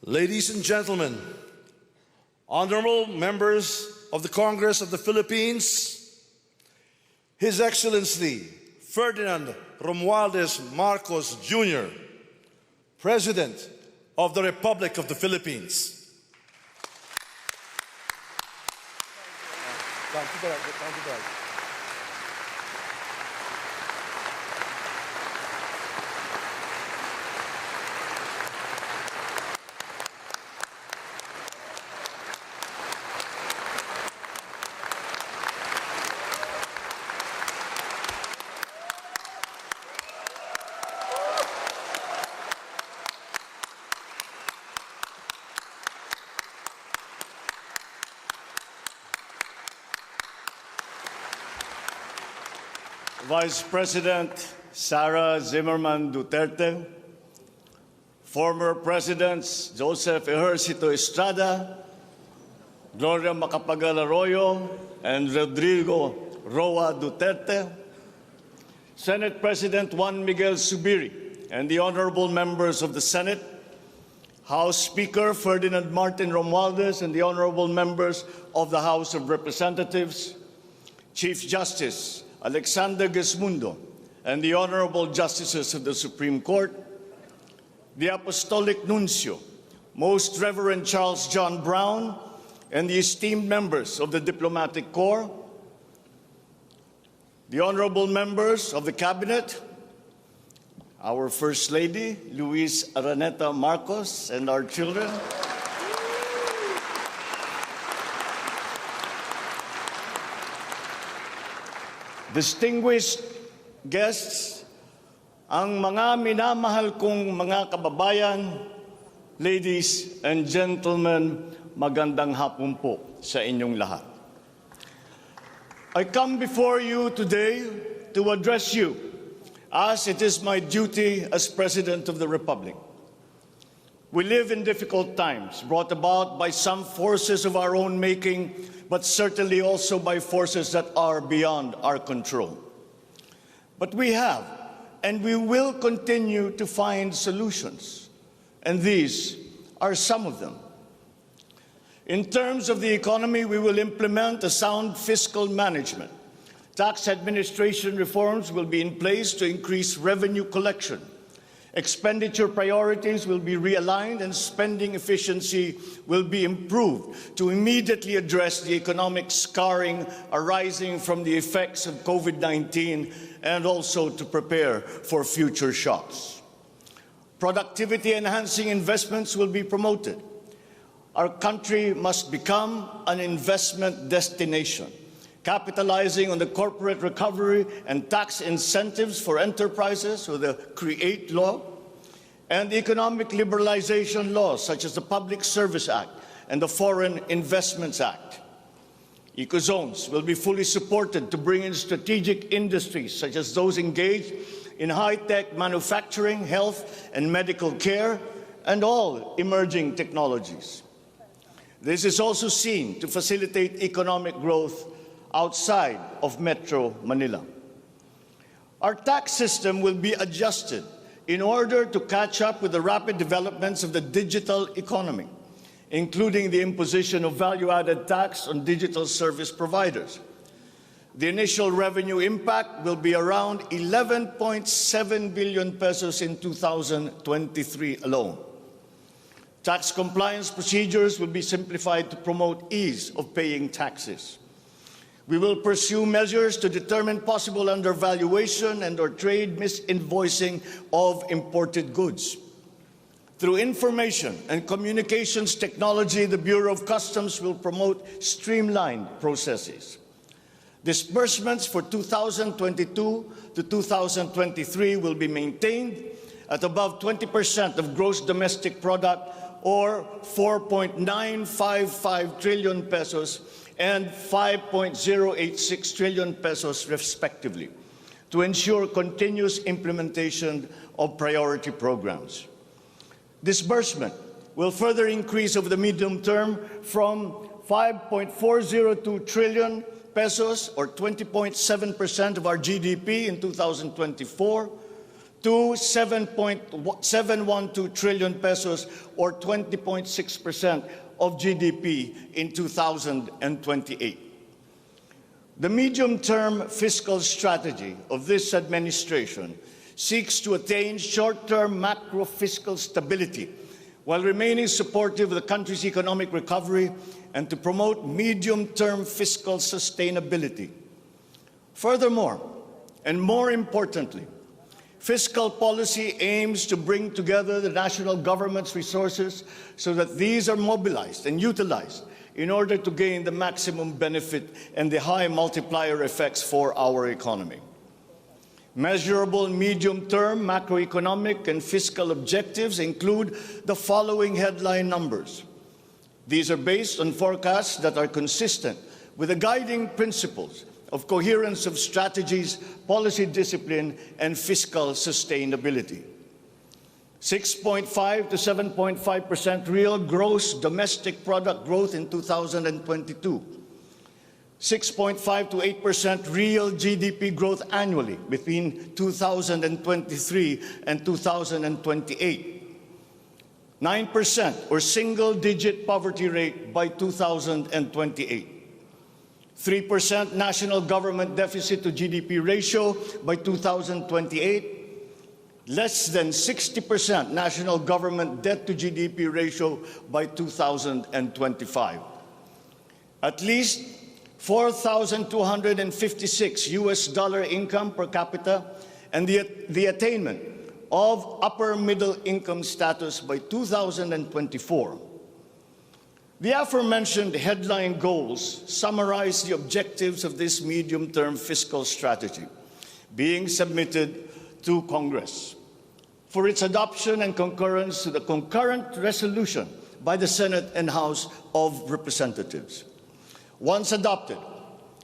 Ladies and gentlemen, honorable members of the Congress of the Philippines, His Excellency Ferdinand Romualdez Marcos Jr., President of the Republic of the Philippines. Vice President Sara Zimmerman Duterte, former Presidents Joseph Ejercito Estrada, Gloria Macapagal Arroyo, and Rodrigo Roa Duterte, Senate President Juan Miguel Zubiri, and the honorable members of the Senate, House Speaker Ferdinand Martin Romualdez, and the honorable members of the House of Representatives, Chief Justice Alexander Gesmundo, and the Honorable Justices of the Supreme Court, the Apostolic Nuncio, Most Reverend Charles John Brown, and the esteemed members of the Diplomatic Corps, the honorable members of the Cabinet, our First Lady, Luis Araneta Marcos, and our children, distinguished guests, ang mga minamahal kong mga kababayan, ladies and gentlemen, magandang hapon po sa inyong lahat. I come before you today to address you as it is my duty as President of the Republic. We live in difficult times brought about by some forces of our own making, but certainly also by forces that are beyond our control. But we have, and we will continue to find solutions, and these are some of them. In terms of the economy, we will implement a sound fiscal management. Tax administration reforms will be in place to increase revenue collection. Expenditure priorities will be realigned and spending efficiency will be improved to immediately address the economic scarring arising from the effects of COVID-19 and also to prepare for future shocks. Productivity-enhancing investments will be promoted. Our country must become an investment destination, capitalizing on the corporate recovery and tax incentives for enterprises with the CREATE law and the economic liberalization laws such as the Public Service Act and the Foreign Investments Act. Ecozones will be fully supported to bring in strategic industries such as those engaged in high-tech manufacturing, health and medical care, and all emerging technologies. This is also seen to facilitate economic growth outside of Metro Manila. Our tax system will be adjusted in order to catch up with the rapid developments of the digital economy, including the imposition of value-added tax on digital service providers. The initial revenue impact will be around 11.7 billion pesos in 2023 alone. Tax compliance procedures will be simplified to promote ease of paying taxes. We will pursue measures to determine possible undervaluation and/or trade misinvoicing of imported goods. Through information and communications technology, the Bureau of Customs will promote streamlined processes. Disbursements for 2022 to 2023 will be maintained at above 20% of gross domestic product, or 4.955 trillion pesos and 5.086 trillion pesos respectively, to ensure continuous implementation of priority programs. Disbursement will further increase over the medium term from 5.402 trillion pesos, or 20.7% of our GDP in 2024, to 7.712 trillion pesos, or 20.6% of GDP in 2028. The medium-term fiscal strategy of this administration seeks to attain short-term macro-fiscal stability while remaining supportive of the country's economic recovery and to promote medium-term fiscal sustainability. Furthermore, and more importantly, fiscal policy aims to bring together the national government's resources so that these are mobilized and utilized in order to gain the maximum benefit and the high multiplier effects for our economy. Measurable medium-term macroeconomic and fiscal objectives include the following headline numbers. These are based on forecasts that are consistent with the guiding principles of coherence of strategies, policy discipline, and fiscal sustainability. 6.5 to 7.5% real gross domestic product growth in 2022. 6.5 to 8% real GDP growth annually between 2023 and 2028. 9% or single-digit poverty rate by 2028. 3% national government deficit to GDP ratio by 2028. Less than 60% national government debt to GDP ratio by 2025. At least $4,256 income per capita and the attainment of upper middle income status by 2024. The aforementioned headline goals summarize the objectives of this medium-term fiscal strategy being submitted to Congress for its adoption and concurrence to the concurrent resolution by the Senate and House of Representatives. Once adopted,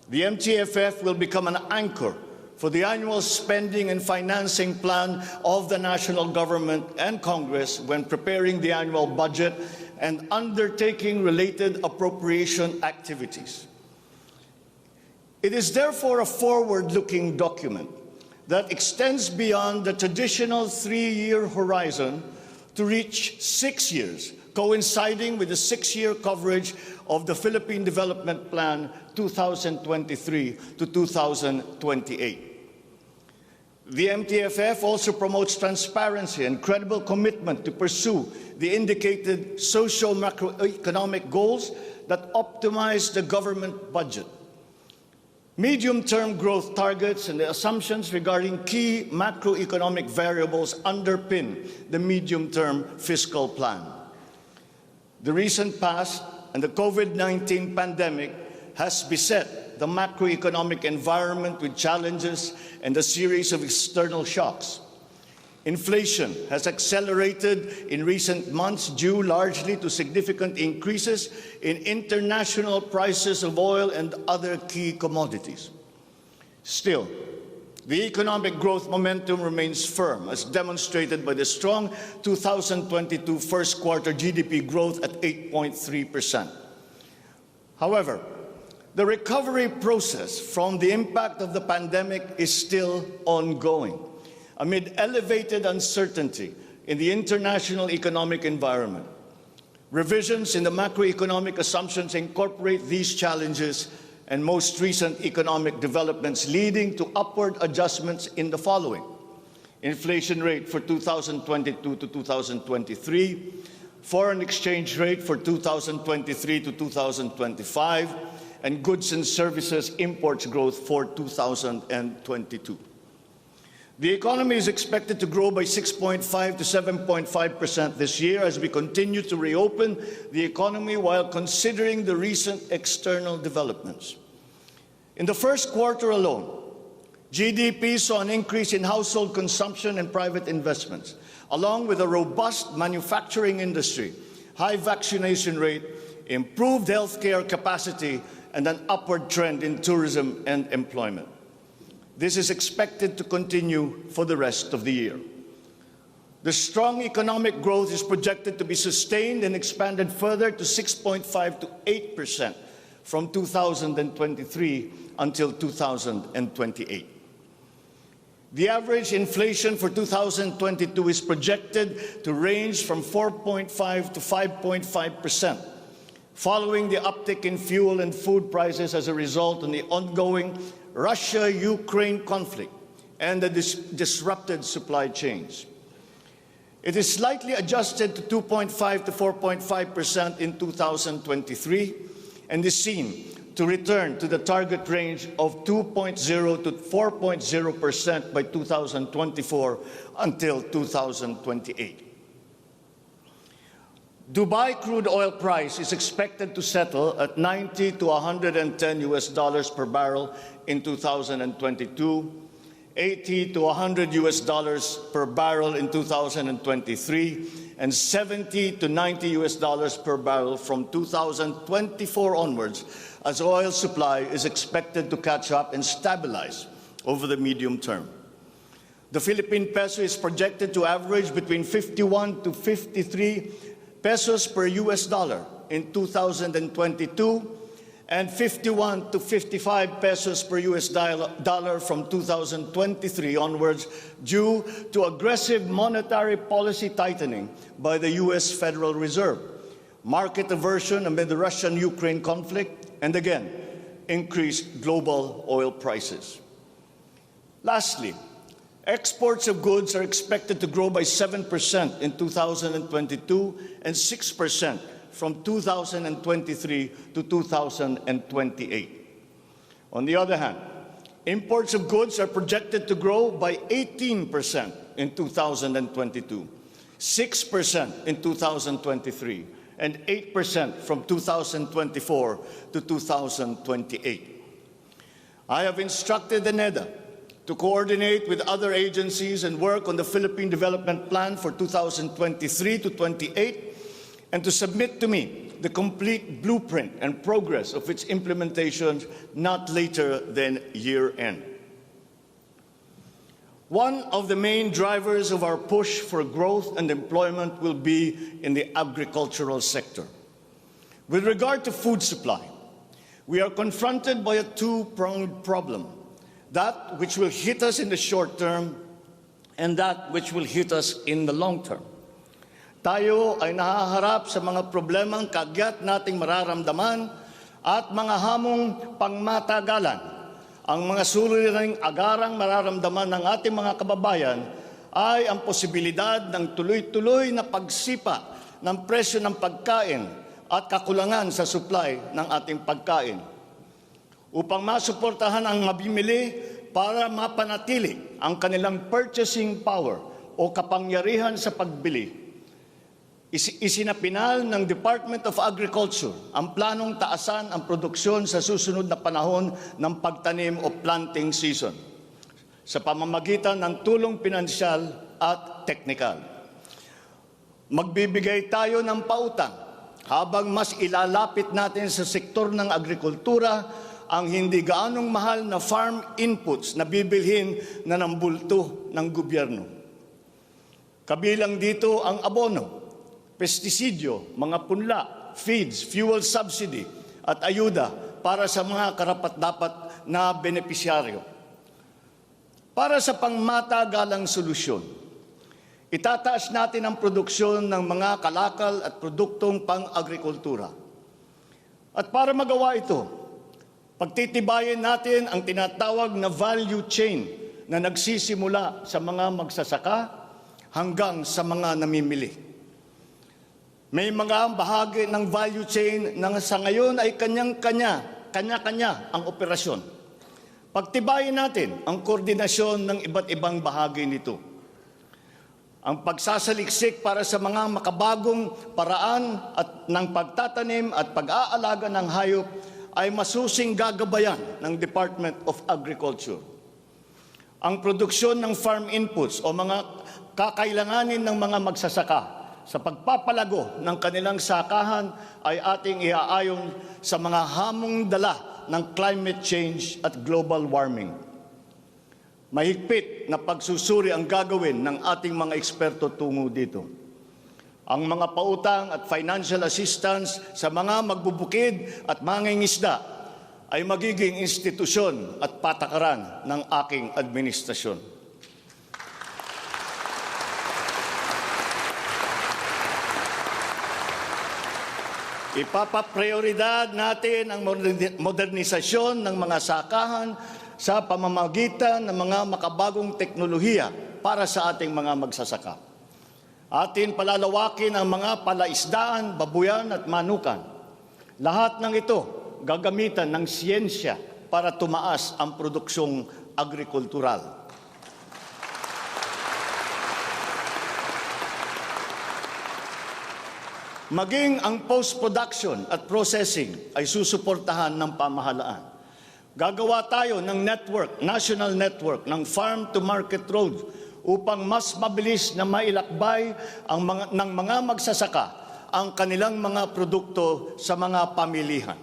the MTFF will become an anchor for the annual spending and financing plan of the national government and Congress when preparing the annual budget and undertaking related appropriation activities. It is therefore a forward-looking document that extends beyond the traditional 3-year horizon to reach 6 years, coinciding with the 6-year coverage of the Philippine Development Plan 2023 to 2028. The MTFF also promotes transparency and credible commitment to pursue the indicated social macroeconomic goals that optimize the government budget. Medium-term growth targets and the assumptions regarding key macroeconomic variables underpin the medium-term fiscal plan. The recent past and the COVID-19 pandemic has beset the macroeconomic environment with challenges and a series of external shocks. Inflation has accelerated in recent months due largely to significant increases in international prices of oil and other key commodities. Still, the economic growth momentum remains firm, as demonstrated by the strong 2022 first quarter GDP growth at 8.3%. However, the recovery process from the impact of the pandemic is still ongoing, amid elevated uncertainty in the international economic environment. Revisions in the macroeconomic assumptions incorporate these challenges and most recent economic developments, leading to upward adjustments in the following: inflation rate for 2022 to 2023, foreign exchange rate for 2023 to 2025, and goods and services imports growth for 2022. The economy is expected to grow by 6.5 to 7.5% this year as we continue to reopen the economy while considering the recent external developments. In the first quarter alone, GDP saw an increase in household consumption and private investments, along with a robust manufacturing industry, high vaccination rate, improved healthcare capacity, and an upward trend in tourism and employment. This is expected to continue for the rest of the year. The strong economic growth is projected to be sustained and expanded further to 6.5 to 8% from 2023 until 2028. The average inflation for 2022 is projected to range from 4.5 to 5.5%, following the uptick in fuel and food prices as a result of the ongoing Russia-Ukraine conflict and the disrupted supply chains. It is slightly adjusted to 2.5 to 4.5% in 2023 and is seen to return to the target range of 2.0 to 4.0% by 2024 until 2028. Dubai crude oil price is expected to settle at 90 to 110 US dollars per barrel in 2022, 80 to 100 US dollars per barrel in 2023, and 70 to 90 US dollars per barrel from 2024 onwards, as oil supply is expected to catch up and stabilize over the medium term. The Philippine peso is projected to average between 51 to 53 pesos per US dollar in 2022 and 51 to 55 pesos per US dollar from 2023 onwards due to aggressive monetary policy tightening by the US Federal Reserve, market aversion amid the Russian-Ukraine conflict, and again, increased global oil prices. Lastly, exports of goods are expected to grow by 7% in 2022 and 6% from 2023 to 2028. On the other hand, imports of goods are projected to grow by 18% in 2022, 6% in 2023, and 8% from 2024 to 2028. I have instructed the NEDA to coordinate with other agencies and work on the Philippine Development Plan for 2023 to 28 and to submit to me the complete blueprint and progress of its implementation not later than year-end. One of the main drivers of our push for growth and employment will be in the agricultural sector. With regard to food supply, we are confronted by a two-pronged problem: that which will hit us in the short term and that which will hit us in the long term. Tayo ay nahaharap sa mga problemang kagyat nating mararamdaman at mga hamong pangmatagalan. Ang mga suliraning agarang mararamdaman ng ating mga kababayan ay ang posibilidad ng tuloy-tuloy na pagsipa ng presyo ng pagkain at kakulangan sa supply ng ating pagkain. Upang masuportahan ang mabimili para mapanatili ang kanilang purchasing power o kapangyarihan sa pagbili, isinapinal ng Department of Agriculture ang planong taasan ang produksyon sa susunod na panahon ng pagtanim o planting season sa pamamagitan ng tulong pinansyal at teknikal. Magbibigay tayo ng pautang habang mas ilalapit natin sa sektor ng agrikultura ang hindi gaanong mahal na farm inputs na bibilhin na ng bulto ng gobyerno. Kabilang dito ang abono, pestisidyo, mga punla, feeds, fuel subsidy at ayuda para sa mga karapat-dapat na benepisyaryo. Para sa pangmatagalang solusyon, itataas natin ang produksyon ng mga kalakal at produktong pang-agrikultura. At para magawa ito, pagtitibayin natin ang tinatawag na value chain na nagsisimula sa mga magsasaka hanggang sa mga namimili. May mga bahagi ng value chain na sa ngayon ay kanya-kanya ang operasyon. Pagtibayin natin ang koordinasyon ng iba't ibang bahagi nito. Ang pagsasaliksik para sa mga makabagong paraan at ng pagtatanim at pag-aalaga ng hayop ay masusing gagabayan ng Department of Agriculture. Ang produksyon ng farm inputs o mga kakailanganin ng mga magsasaka sa pagpapalago ng kanilang sakahan ay ating iaayon sa mga hamong dala ng climate change at global warming. Mahigpit na pagsusuri ang gagawin ng ating mga eksperto tungo dito. Ang mga pautang at financial assistance sa mga magbubukid at mangingisda ay magiging institusyon at patakaran ng aking administrasyon. Ipapaprioridad natin ang modernisasyon ng mga sakahan sa pamamagitan ng mga makabagong teknolohiya para sa ating mga magsasaka. Atin palalawakin ang mga palaisdaan, babuyan at manukan. Lahat ng ito gagamitan ng siyensya para tumaas ang produksyong agrikultural. Maging ang post-production at processing ay susuportahan ng pamahalaan. Gagawa tayo ng network, national network ng farm-to-market road upang mas mabilis na mailakbay ng mga magsasaka ang kanilang mga produkto sa mga pamilihan.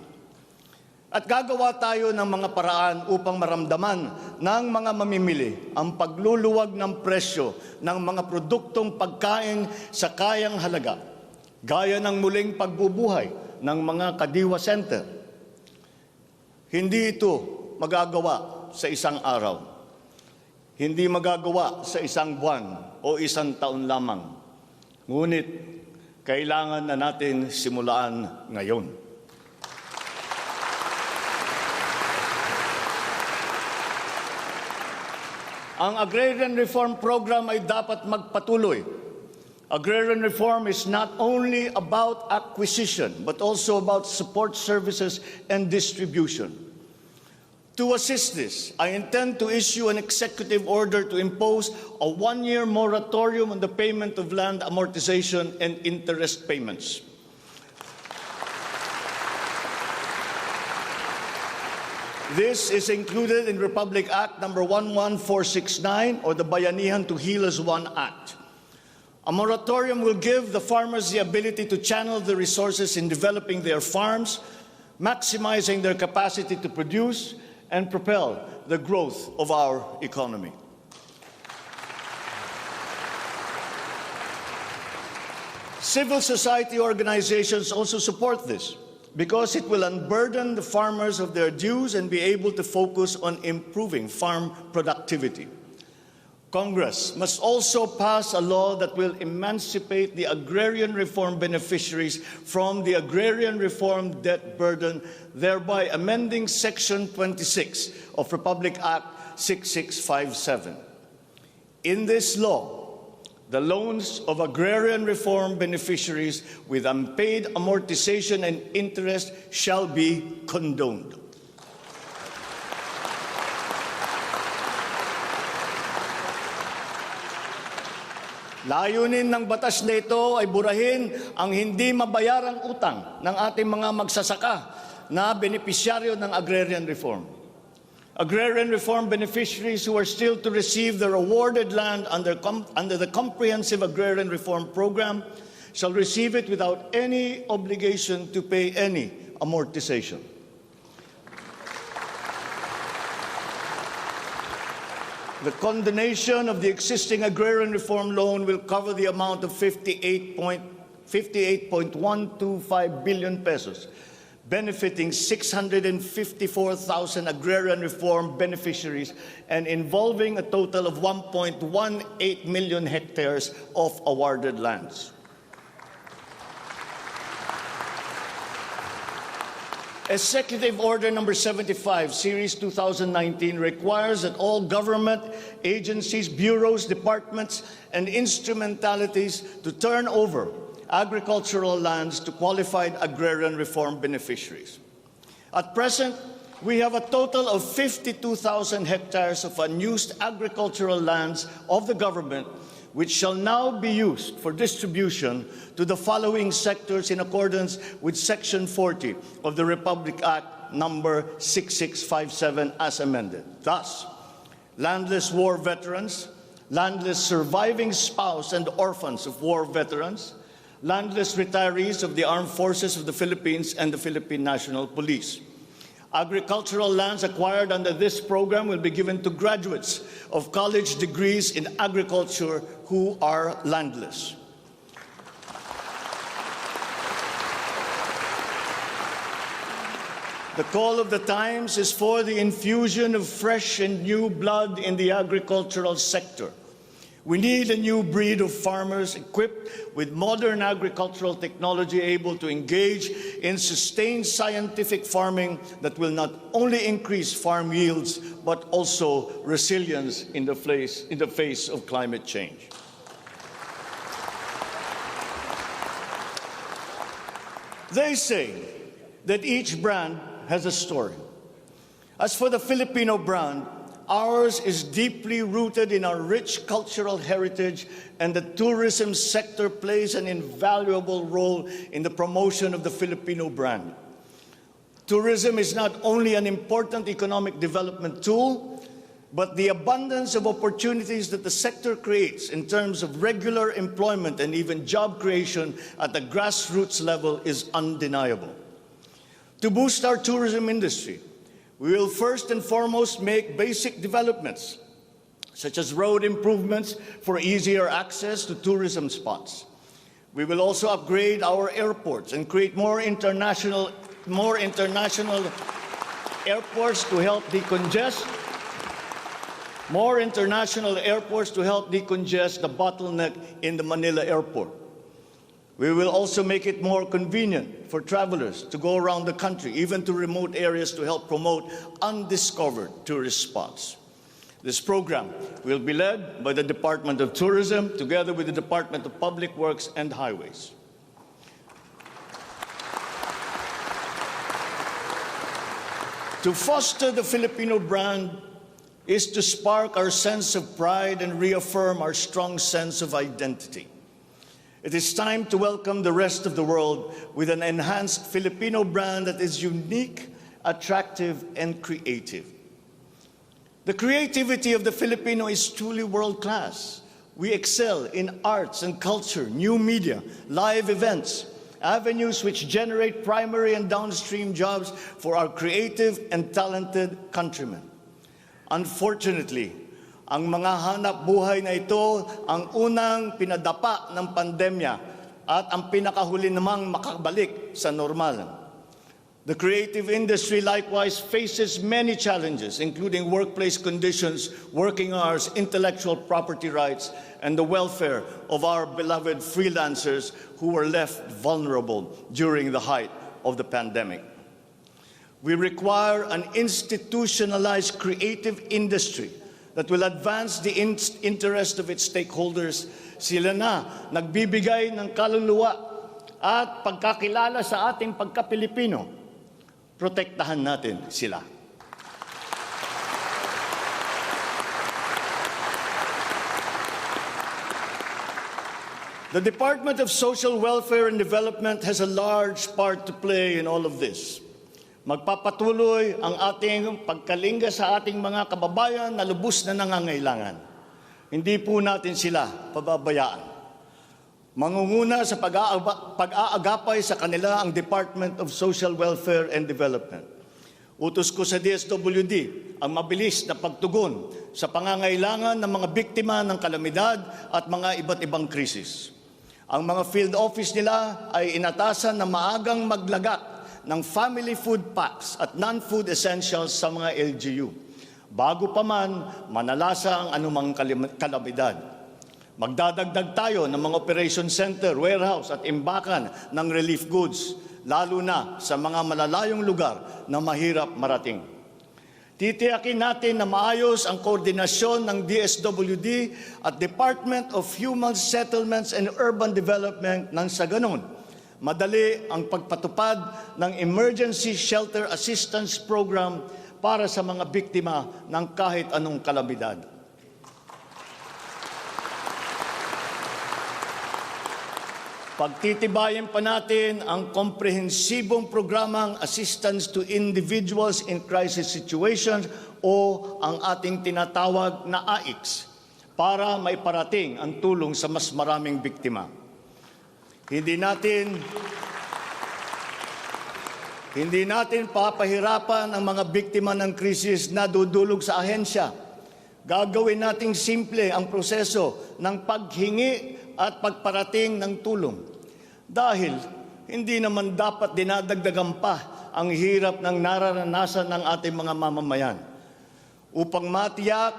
At gagawa tayo ng mga paraan upang maramdaman ng mga mamimili ang pagluluwag ng presyo ng mga produktong pagkain sa kayang halaga, gaya ng muling pagbubuhay ng mga Kadiwa Center. Hindi ito magagawa sa isang araw. Hindi magagawa sa isang buwan o isang taon lamang. Ngunit, kailangan na natin simulaan ngayon. Ang Agrarian Reform Program ay dapat magpatuloy. Agrarian reform is not only about acquisition, but also about support services and distribution. To assist this, I intend to issue an executive order to impose a one-year moratorium on the payment of land amortization and interest payments. This is included in Republic Act number 11469 or the Bayanihan to Heal as One Act. A moratorium will give the farmers the ability to channel the resources in developing their farms, maximizing their capacity to produce and propel the growth of our economy. Civil society organizations also support this because it will unburden the farmers of their dues and be able to focus on improving farm productivity. Congress must also pass a law that will emancipate the agrarian reform beneficiaries from the agrarian reform debt burden, thereby amending Section 26 of Republic Act 6657. In this law, the loans of agrarian reform beneficiaries with unpaid amortization and interest shall be condoned. Layunin ng batas na ito ay burahin ang hindi mabayarang utang ng ating mga magsasaka na benepisyaryo ng agrarian reform. Agrarian reform beneficiaries who are still to receive their awarded land under the Comprehensive Agrarian Reform Program shall receive it without any obligation to pay any amortization. The condonation of the existing agrarian reform loan will cover the amount of 58.125 billion pesos, benefiting 654,000 agrarian reform beneficiaries and involving a total of 1.18 million hectares of awarded lands. Executive Order number 75, Series 2019, requires that all government agencies, bureaus, departments, and instrumentalities to turn over agricultural lands to qualified agrarian reform beneficiaries. At present, we have a total of 52,000 hectares of unused agricultural lands of the government, which shall now be used for distribution to the following sectors in accordance with Section 40 of the Republic Act number 6657 as amended. Thus, landless war veterans, landless surviving spouse and orphans of war veterans, landless retirees of the Armed Forces of the Philippines and the Philippine National Police. Agricultural lands acquired under this program will be given to graduates of college degrees in agriculture who are landless. The call of the times is for the infusion of fresh and new blood in the agricultural sector. We need a new breed of farmers equipped with modern agricultural technology able to engage in sustained scientific farming that will not only increase farm yields, but also resilience in the face of climate change. They say that each brand has a story. As for the Filipino brand, ours is deeply rooted in our rich cultural heritage, and the tourism sector plays an invaluable role in the promotion of the Filipino brand. Tourism is not only an important economic development tool, but the abundance of opportunities that the sector creates in terms of regular employment and even job creation at the grassroots level is undeniable. To boost our tourism industry, we will first and foremost make basic developments, such as road improvements for easier access to tourism spots. We will also upgrade our airports and create more international airports to help decongest the bottleneck in the Manila airport. We will also make it more convenient for travelers to go around the country, even to remote areas, to help promote undiscovered tourist spots. This program will be led by the Department of Tourism together with the Department of Public Works and Highways. To foster the Filipino brand is to spark our sense of pride and reaffirm our strong sense of identity. It is time to welcome the rest of the world with an enhanced Filipino brand that is unique, attractive, and creative. The creativity of the Filipino is truly world-class. We excel in arts and culture, new media, live events, avenues which generate primary and downstream jobs for our creative and talented countrymen. Unfortunately, ang mga hanap buhay na ito ang unang pinadapa ng pandemya at ang pinakahuli namang makabalik sa normal. The creative industry likewise faces many challenges, including workplace conditions, working hours, intellectual property rights, and the welfare of our beloved freelancers who were left vulnerable during the height of the pandemic. We require an institutionalized creative industry that will advance the interest of its stakeholders. Sila na nagbibigay ng kaluluwa at pagkakilala sa ating pagka-Pilipino. Protektahan natin sila. The Department of Social Welfare and Development has a large part to play in all of this. Magpapatuloy ang ating pagkalinga sa ating mga kababayan na lubos na nangangailangan. Hindi po natin sila pababayaan. Mangunguna sa pag-aagapay sa kanila ang Department of Social Welfare and Development. Utos ko sa DSWD ang mabilis na pagtugon sa pangangailangan ng mga biktima ng kalamidad at mga iba't ibang krisis. Ang mga field office nila ay inatasan na maagang maglagak ng family food packs at non-food essentials sa mga LGU, bago pa man manalasa ang anumang kalamidad. Magdadagdag tayo ng mga operation center, warehouse at imbakan ng relief goods, lalo na sa mga malalayong lugar na mahirap marating. Titiyakin natin na maayos ang koordinasyon ng DSWD at Department of Human Settlements and Urban Development nang sa ganon, madali ang pagpatupad ng Emergency Shelter Assistance Program para sa mga biktima ng kahit anong kalamidad. Pagtitibayin pa natin ang komprehensibong programang Assistance to Individuals in Crisis Situations o ang ating tinatawag na AICS para maiparating ang tulong sa mas maraming biktima. Hindi natin papahirapan ang mga biktima ng krisis na dudulog sa ahensya. Gagawin nating simple ang proseso ng paghingi at pagparating ng tulong. Dahil hindi naman dapat dinadagdagan pa ang hirap ng nararanasan ng ating mga mamamayan. Upang matiyak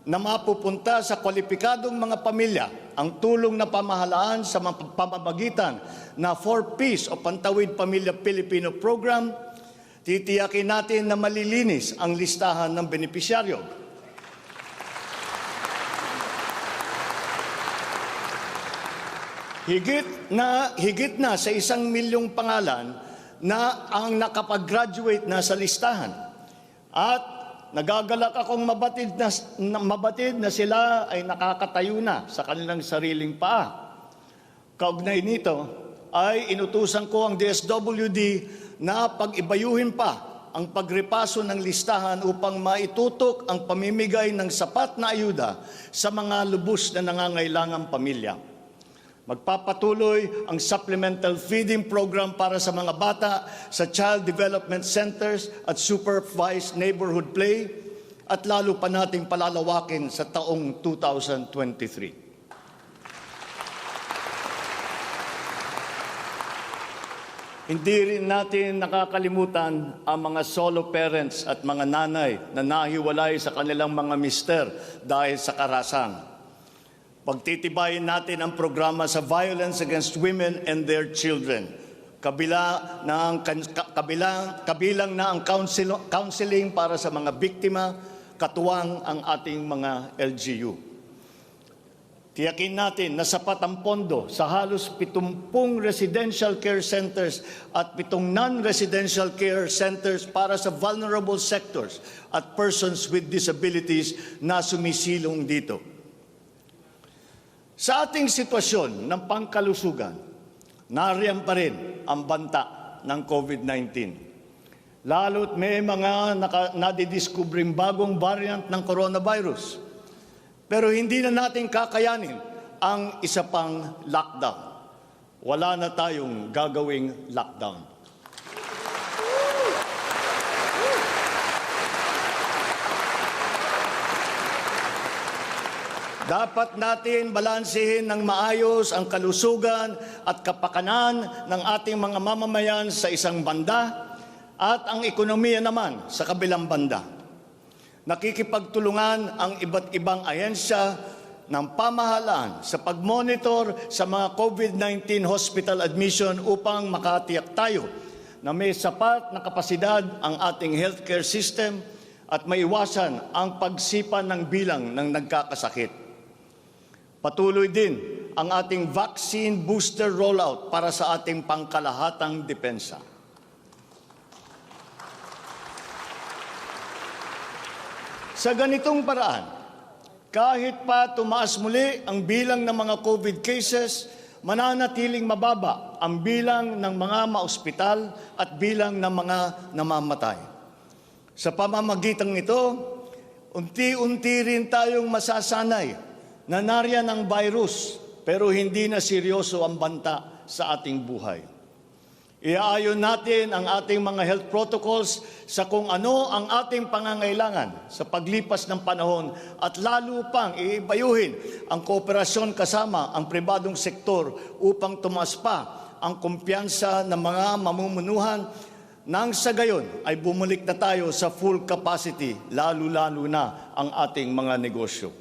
na mapupunta sa kwalipikadong mga pamilya ang tulong na pamahalaan sa pamamagitan na 4Ps o Pantawid Pamilya Pilipino Program, titiyakin natin na malilinis ang listahan ng benepisyaryo. Higit na sa 1 milyong pangalan na ang nakapag-graduate na sa listahan. At nagagalak akong mabatid na sila ay nakakatayo na sa kanilang sariling paa. Kaugnay nito ay inutusan ko ang DSWD na pag-ibayuhin pa ang pagrepaso ng listahan upang maitutok ang pamimigay ng sapat na ayuda sa mga lubos na nangangailangang pamilya. Magpapatuloy ang supplemental feeding program para sa mga bata sa child development centers at supervised neighborhood play at lalo pa nating palalawakin sa taong 2023. Hindi rin natin nakakalimutan ang mga solo parents at mga nanay na nahiwalay sa kanilang mga mister dahil sa karahasan. Pagtitibayin natin ang programa sa violence against women and their children. Kabilang na ang counseling para sa mga biktima, katuwang ang ating mga LGU. Tiyakin natin na sapat ang pondo sa halos 70 residential care centers at 7 non-residential care centers para sa vulnerable sectors at persons with disabilities na sumisilong dito. Sa ating sitwasyon ng pangkalusugan, nariyan pa rin ang banta ng COVID-19. Lalo't may mga nadidiskubring bagong variant ng coronavirus. Pero hindi na natin kakayanin ang isa pang lockdown. Wala na tayong gagawing lockdown. Dapat natin balansehin ng maayos ang kalusugan at kapakanan ng ating mga mamamayan sa isang banda at ang ekonomiya naman sa kabilang banda. Nakikipagtulungan ang iba't ibang ahensya ng pamahalaan sa pagmonitor sa mga COVID-19 hospital admission upang makatiyak tayo na may sapat na kapasidad ang ating healthcare system at maiwasan ang pagsipa ng bilang ng nagkakasakit. Patuloy din ang ating vaccine booster rollout para sa ating pangkalahatang depensa. Sa ganitong paraan, kahit pa tumaas muli ang bilang ng mga COVID cases, mananatiling mababa ang bilang ng mga maospital at bilang ng mga namamatay. Sa pamamagitan nito, unti-unti rin tayong masasanay na nariyan ang virus pero hindi na seryoso ang banta sa ating buhay. Iaayon natin ang ating mga health protocols sa kung ano ang ating pangangailangan sa paglipas ng panahon at lalo pang iibayuhin ang kooperasyon kasama ang pribadong sektor upang tumaas pa ang kumpiyansa ng mga mamumunuhan nang sa gayon ay bumalik na tayo sa full capacity, lalo-lalo na ang ating mga negosyo.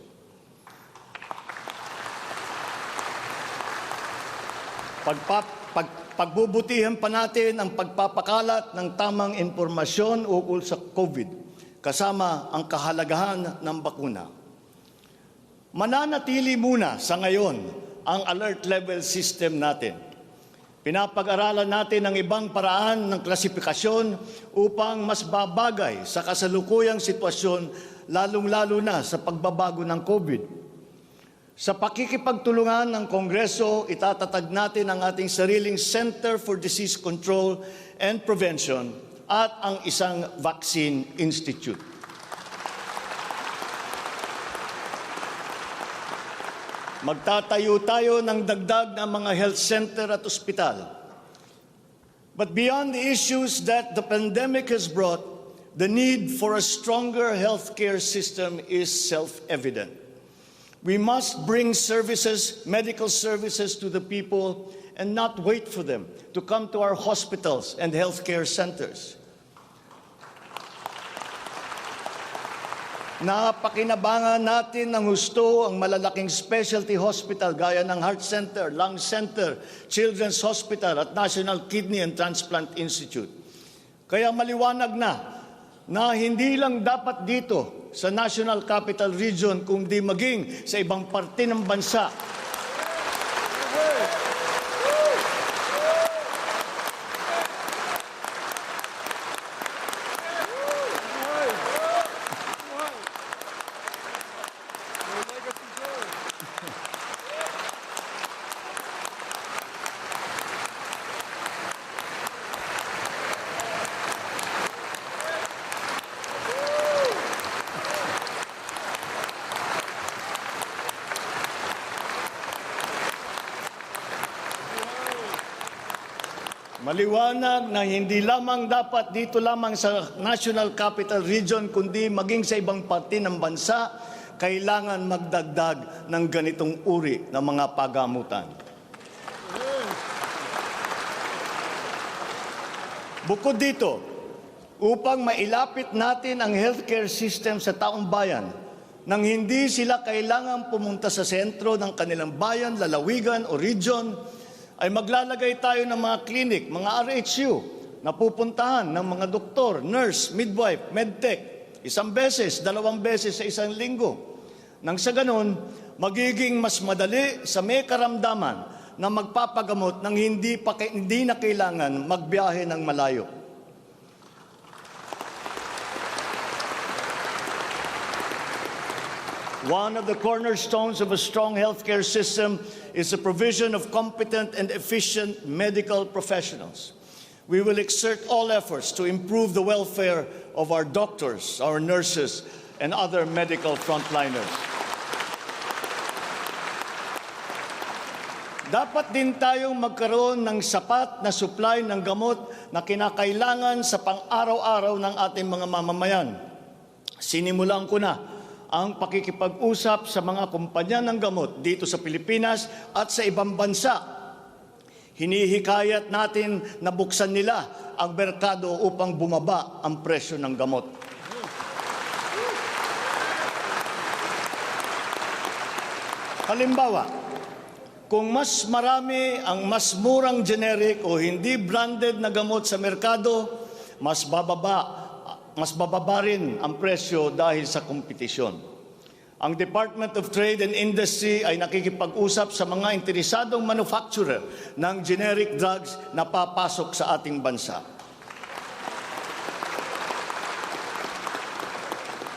Pagbubutihan pa natin ang pagpapakalat ng tamang impormasyon ukol sa COVID, kasama ang kahalagahan ng bakuna. Mananatili muna sa ngayon ang alert level system natin. Pinapag-aralan natin ang ibang paraan ng klasifikasyon upang mas babagay sa kasalukuyang sitwasyon, lalong-lalo na sa pagbabago ng COVID. Sa pakikipagtulungan ng Kongreso, itatatag natin ang ating sariling Center for Disease Control and Prevention at ang isang Vaccine Institute. Magtatayo tayo ng dagdag na mga health center at ospital. But beyond the issues that the pandemic has brought, the need for a stronger healthcare system is self-evident. We must bring services, medical services to the people and not wait for them to come to our hospitals and healthcare centers. Napakinabangan natin ng husto ang malalaking specialty hospital gaya ng Heart Center, Lung Center, Children's Hospital at National Kidney and Transplant Institute. Kaya maliwanag na hindi lang dapat dito sa National Capital Region kundi maging sa ibang parte ng bansa maliwanag na hindi lamang dapat dito lamang sa National Capital Region kundi maging sa ibang parte ng bansa, kailangan magdagdag ng ganitong uri ng mga pagamutan. Bukod dito, upang mailapit natin ang healthcare system sa taong bayan, nang hindi sila kailangang pumunta sa sentro ng kanilang bayan, lalawigan o region, ay maglalagay tayo ng mga clinic, mga RHU, na pupuntahan ng mga doktor, nurse, midwife, medtech, 1 beses, 2 beses sa 1 linggo. Nang sa ganun, magiging mas madali sa may karamdaman na magpapagamot nang hindi na kailangan magbiyahe ng malayo. One of the cornerstones of a strong healthcare system is the provision of competent and efficient medical professionals. We will exert all efforts to improve the welfare of our doctors, our nurses, and other medical frontliners. Dapat din tayong magkaroon ng sapat na supply ng gamot na kinakailangan sa pang-araw-araw ng ating mga mamamayan. Sinimulan ko na ang pakikipag-usap sa mga kumpanya ng gamot dito sa Pilipinas at sa ibang bansa. Hinihikayat natin na buksan nila ang merkado upang bumaba ang presyo ng gamot. Halimbawa, kung mas marami ang mas murang generic o hindi branded na gamot sa merkado, mas bababa rin ang presyo dahil sa kompetisyon. Ang Department of Trade and Industry ay nakikipag-usap sa mga interesadong manufacturer ng generic drugs na papasok sa ating bansa.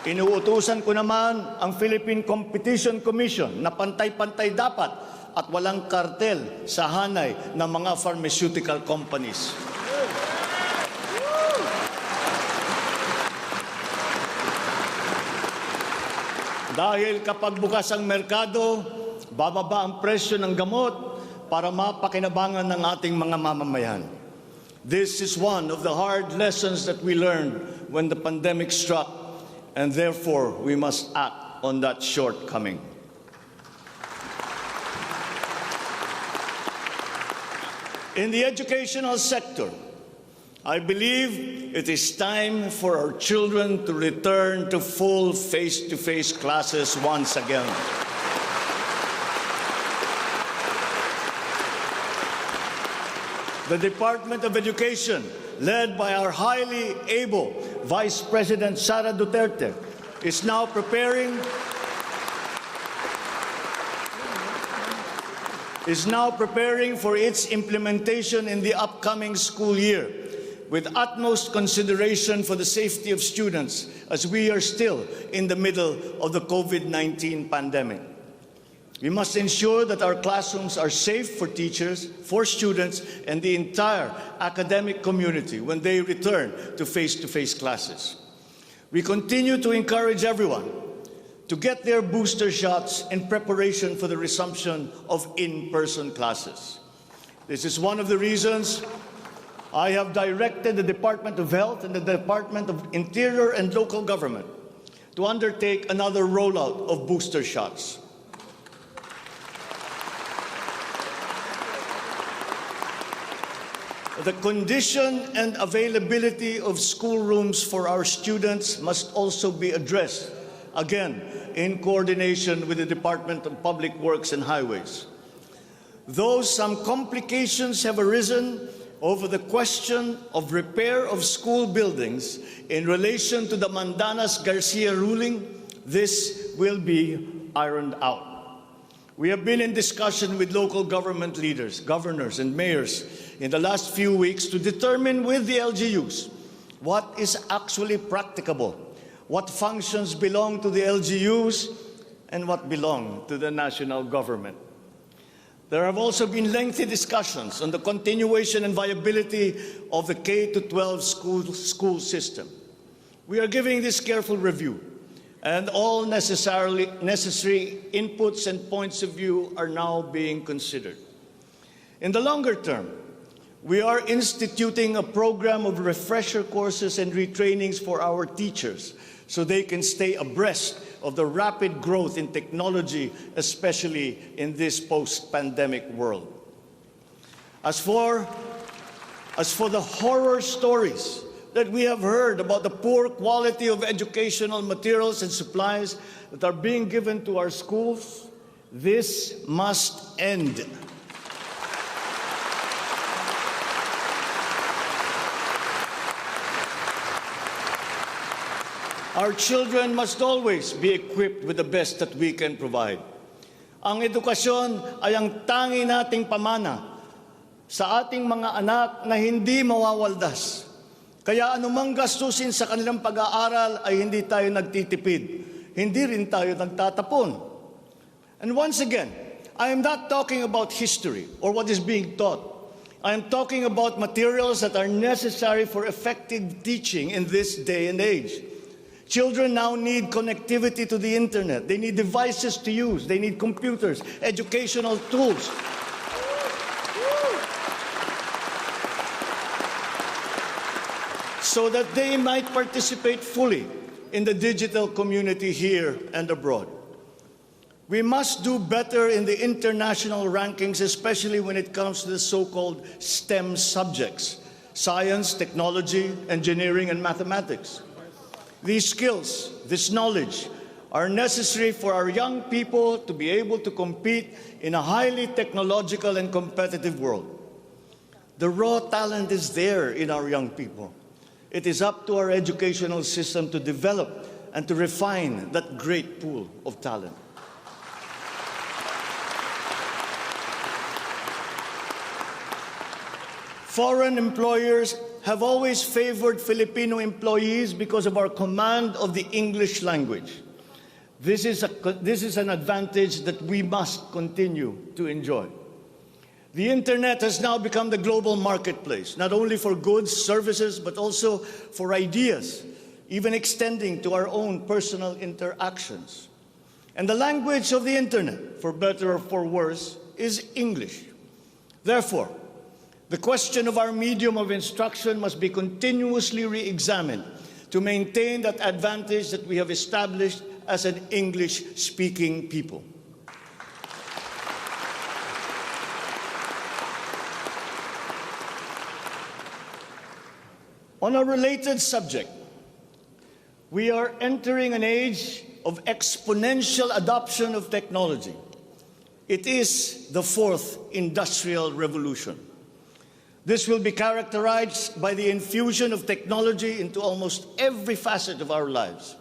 Inuutusan ko naman ang Philippine Competition Commission na pantay-pantay dapat at walang kartel sa hanay ng mga pharmaceutical companies. Dahil kapag bukas ang merkado, bababa ang presyo ng gamot para mapakinabangan ng ating mga mamamayan. This is one of the hard lessons that we learned when the pandemic struck, and therefore we must act on that shortcoming. In the educational sector, I believe it is time for our children to return to full face-to-face classes once again. The Department of Education, led by our highly able Vice President Sara Duterte, is now preparing for its implementation in the upcoming school year, with utmost consideration for the safety of students as we are still in the middle of the COVID-19 pandemic. We must ensure that our classrooms are safe for teachers, for students, and the entire academic community when they return to face-to-face classes. We continue to encourage everyone to get their booster shots in preparation for the resumption of in-person classes. This is one of the reasons I have directed the Department of Health and the Department of Interior and Local Government to undertake another rollout of booster shots. The condition and availability of schoolrooms for our students must also be addressed again in coordination with the Department of Public Works and Highways. Though some complications have arisen over the question of repair of school buildings in relation to the Mandanas-Garcia ruling, this will be ironed out. We have been in discussion with local government leaders, governors and mayors in the last few weeks to determine with the LGUs what is actually practicable, what functions belong to the LGUs and what belong to the national government. There have also been lengthy discussions on the continuation and viability of the K-12 school system. We are giving this careful review, and all necessary inputs and points of view are now being considered. In the longer term, we are instituting a program of refresher courses and retrainings for our teachers so they can stay abreast of the rapid growth in technology, especially in this post-pandemic world. As for the horror stories that we have heard about the poor quality of educational materials and supplies that are being given to our schools, this must end. Our children must always be equipped with the best that we can provide. Ang edukasyon ay ang tangi nating pamana sa ating mga anak na hindi mawawaldas. Kaya anumang gastusin sa kanilang pag-aaral ay hindi tayo nagtitipid. Hindi rin tayo nagtatapon. And once again, I am not talking about history or what is being taught. I am talking about materials that are necessary for effective teaching in this day and age. Children now need connectivity to the internet. They need devices to use. They need computers, educational tools. So that they might participate fully in the digital community here and abroad. We must do better in the international rankings, especially when it comes to the so-called STEM subjects: science, technology, engineering, and mathematics. These skills, this knowledge, are necessary for our young people to be able to compete in a highly technological and competitive world. The raw talent is there in our young people. It is up to our educational system to develop and to refine that great pool of talent. Foreign employers have always favored Filipino employees because of our command of the English language. This is an advantage that we must continue to enjoy. The internet has now become the global marketplace, not only for goods, services, but also for ideas, even extending to our own personal interactions. And the language of the internet, for better or for worse, is English. Therefore, the question of our medium of instruction must be continuously re-examined to maintain that advantage that we have established as an English-speaking people. On a related subject, we are entering an age of exponential adoption of technology. It is the fourth industrial revolution. This will be characterized by the infusion of technology into almost every facet of our lives.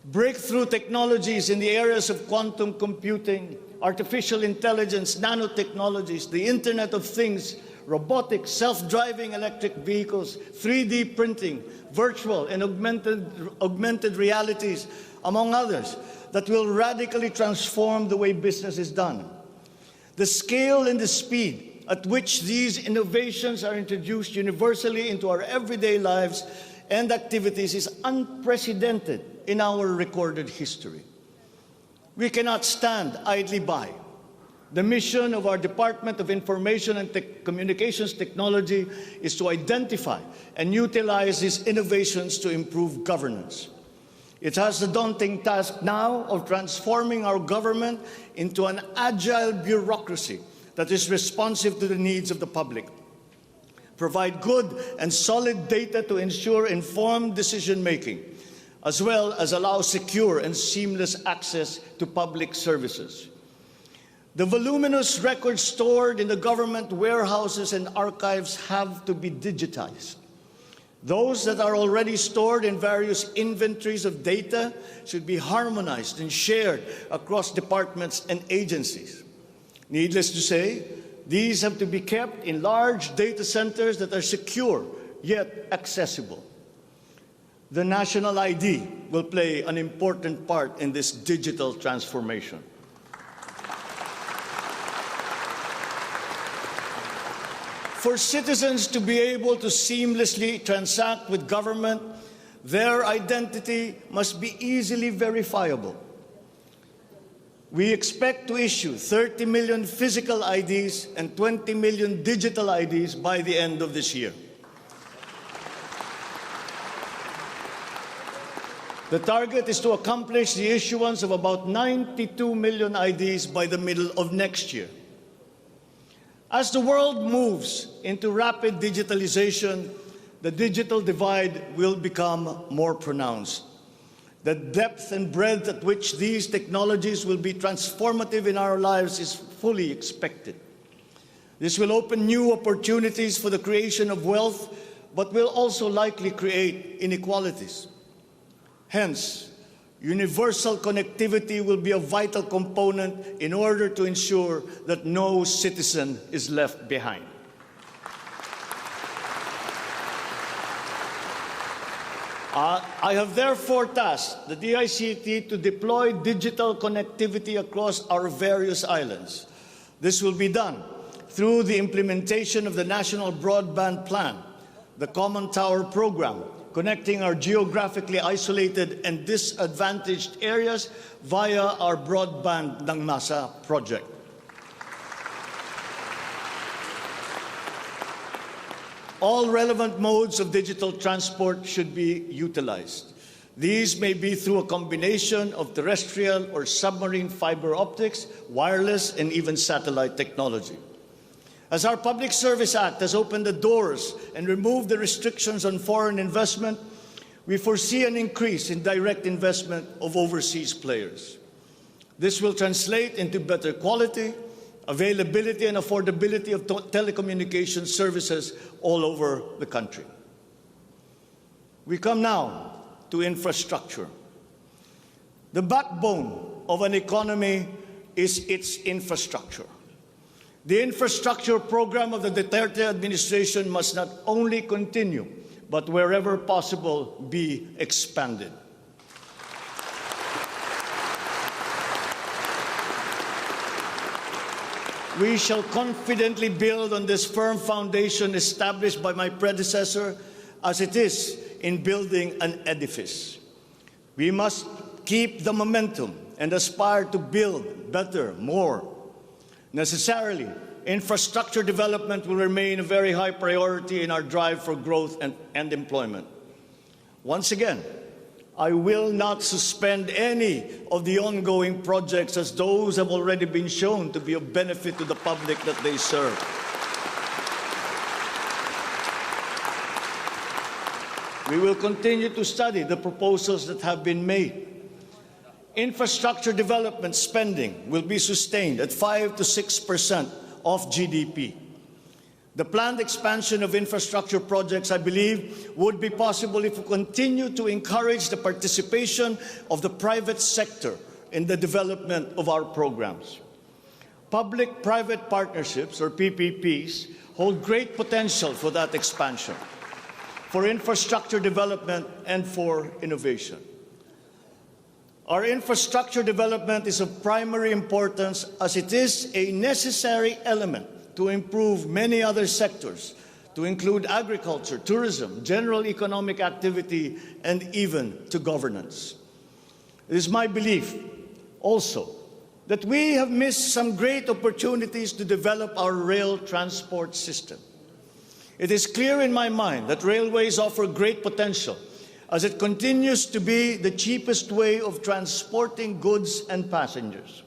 Breakthrough technologies in the areas of quantum computing, artificial intelligence, nanotechnologies, the Internet of Things, robotics, self-driving electric vehicles, 3D printing, virtual and augmented realities, among others, that will radically transform the way business is done. The scale and the speed at which these innovations are introduced universally into our everyday lives and activities is unprecedented in our recorded history. We cannot stand idly by. The mission of our Department of Information and Communications Technology is to identify and utilize these innovations to improve governance. It has the daunting task now of transforming our government into an agile bureaucracy that is responsive to the needs of the public. Provide good and solid data to ensure informed decision-making. as well as allow secure and seamless access to public services. The voluminous records stored in the government warehouses and archives have to be digitized. Those that are already stored in various inventories of data should be harmonized and shared across departments and agencies. Needless to say, these have to be kept in large data centers that are secure yet accessible. The national ID will play an important part in this digital transformation. For citizens to be able to seamlessly transact with government, their identity must be easily verifiable. We expect to issue 30 million physical IDs and 20 million digital IDs by the end of this year. The target is to accomplish the issuance of about 92 million IDs by the middle of next year. As the world moves into rapid digitalization, the digital divide will become more pronounced. The depth and breadth at which these technologies will be transformative in our lives is fully expected. This will open new opportunities for the creation of wealth, but will also likely create inequalities. Hence, universal connectivity will be a vital component in order to ensure that no citizen is left behind. I have therefore tasked the DICT to deploy digital connectivity across our various islands. This will be done through the implementation of the National Broadband Plan, the Common Tower Program, connecting our geographically isolated and disadvantaged areas via our Broadband ng Masa project. All relevant modes of digital transport should be utilized. These may be through a combination of terrestrial or submarine fiber optics, wireless, and even satellite technology. As our Public Service Act has opened the doors and removed the restrictions on foreign investment, we foresee an increase in direct investment of overseas players. This will translate into better quality, availability, and affordability of telecommunication services all over the country. We come now to infrastructure. The backbone of an economy is its infrastructure. The infrastructure program of the Duterte administration must not only continue, but wherever possible, be expanded. We shall confidently build on this firm foundation established by my predecessor, as it is in building an edifice. We must keep the momentum and aspire to build better, more. Necessarily, infrastructure development will remain a very high priority in our drive for growth and employment. Once again, I will not suspend any of the ongoing projects, as those have already been shown to be of benefit to the public that they serve. We will continue to study the proposals that have been made. Infrastructure development spending will be sustained at 5 to 6% of GDP. The planned expansion of infrastructure projects, I believe, would be possible if we continue to encourage the participation of the private sector in the development of our programs. Public-private partnerships, or PPPs, hold great potential for that expansion, for infrastructure development, and for innovation. Our infrastructure development is of primary importance, as it is a necessary element to improve many other sectors, to include agriculture, tourism, general economic activity, and even to governance. It is my belief also that we have missed some great opportunities to develop our rail transport system. It is clear in my mind that railways offer great potential, as it continues to be the cheapest way of transporting goods and passengers.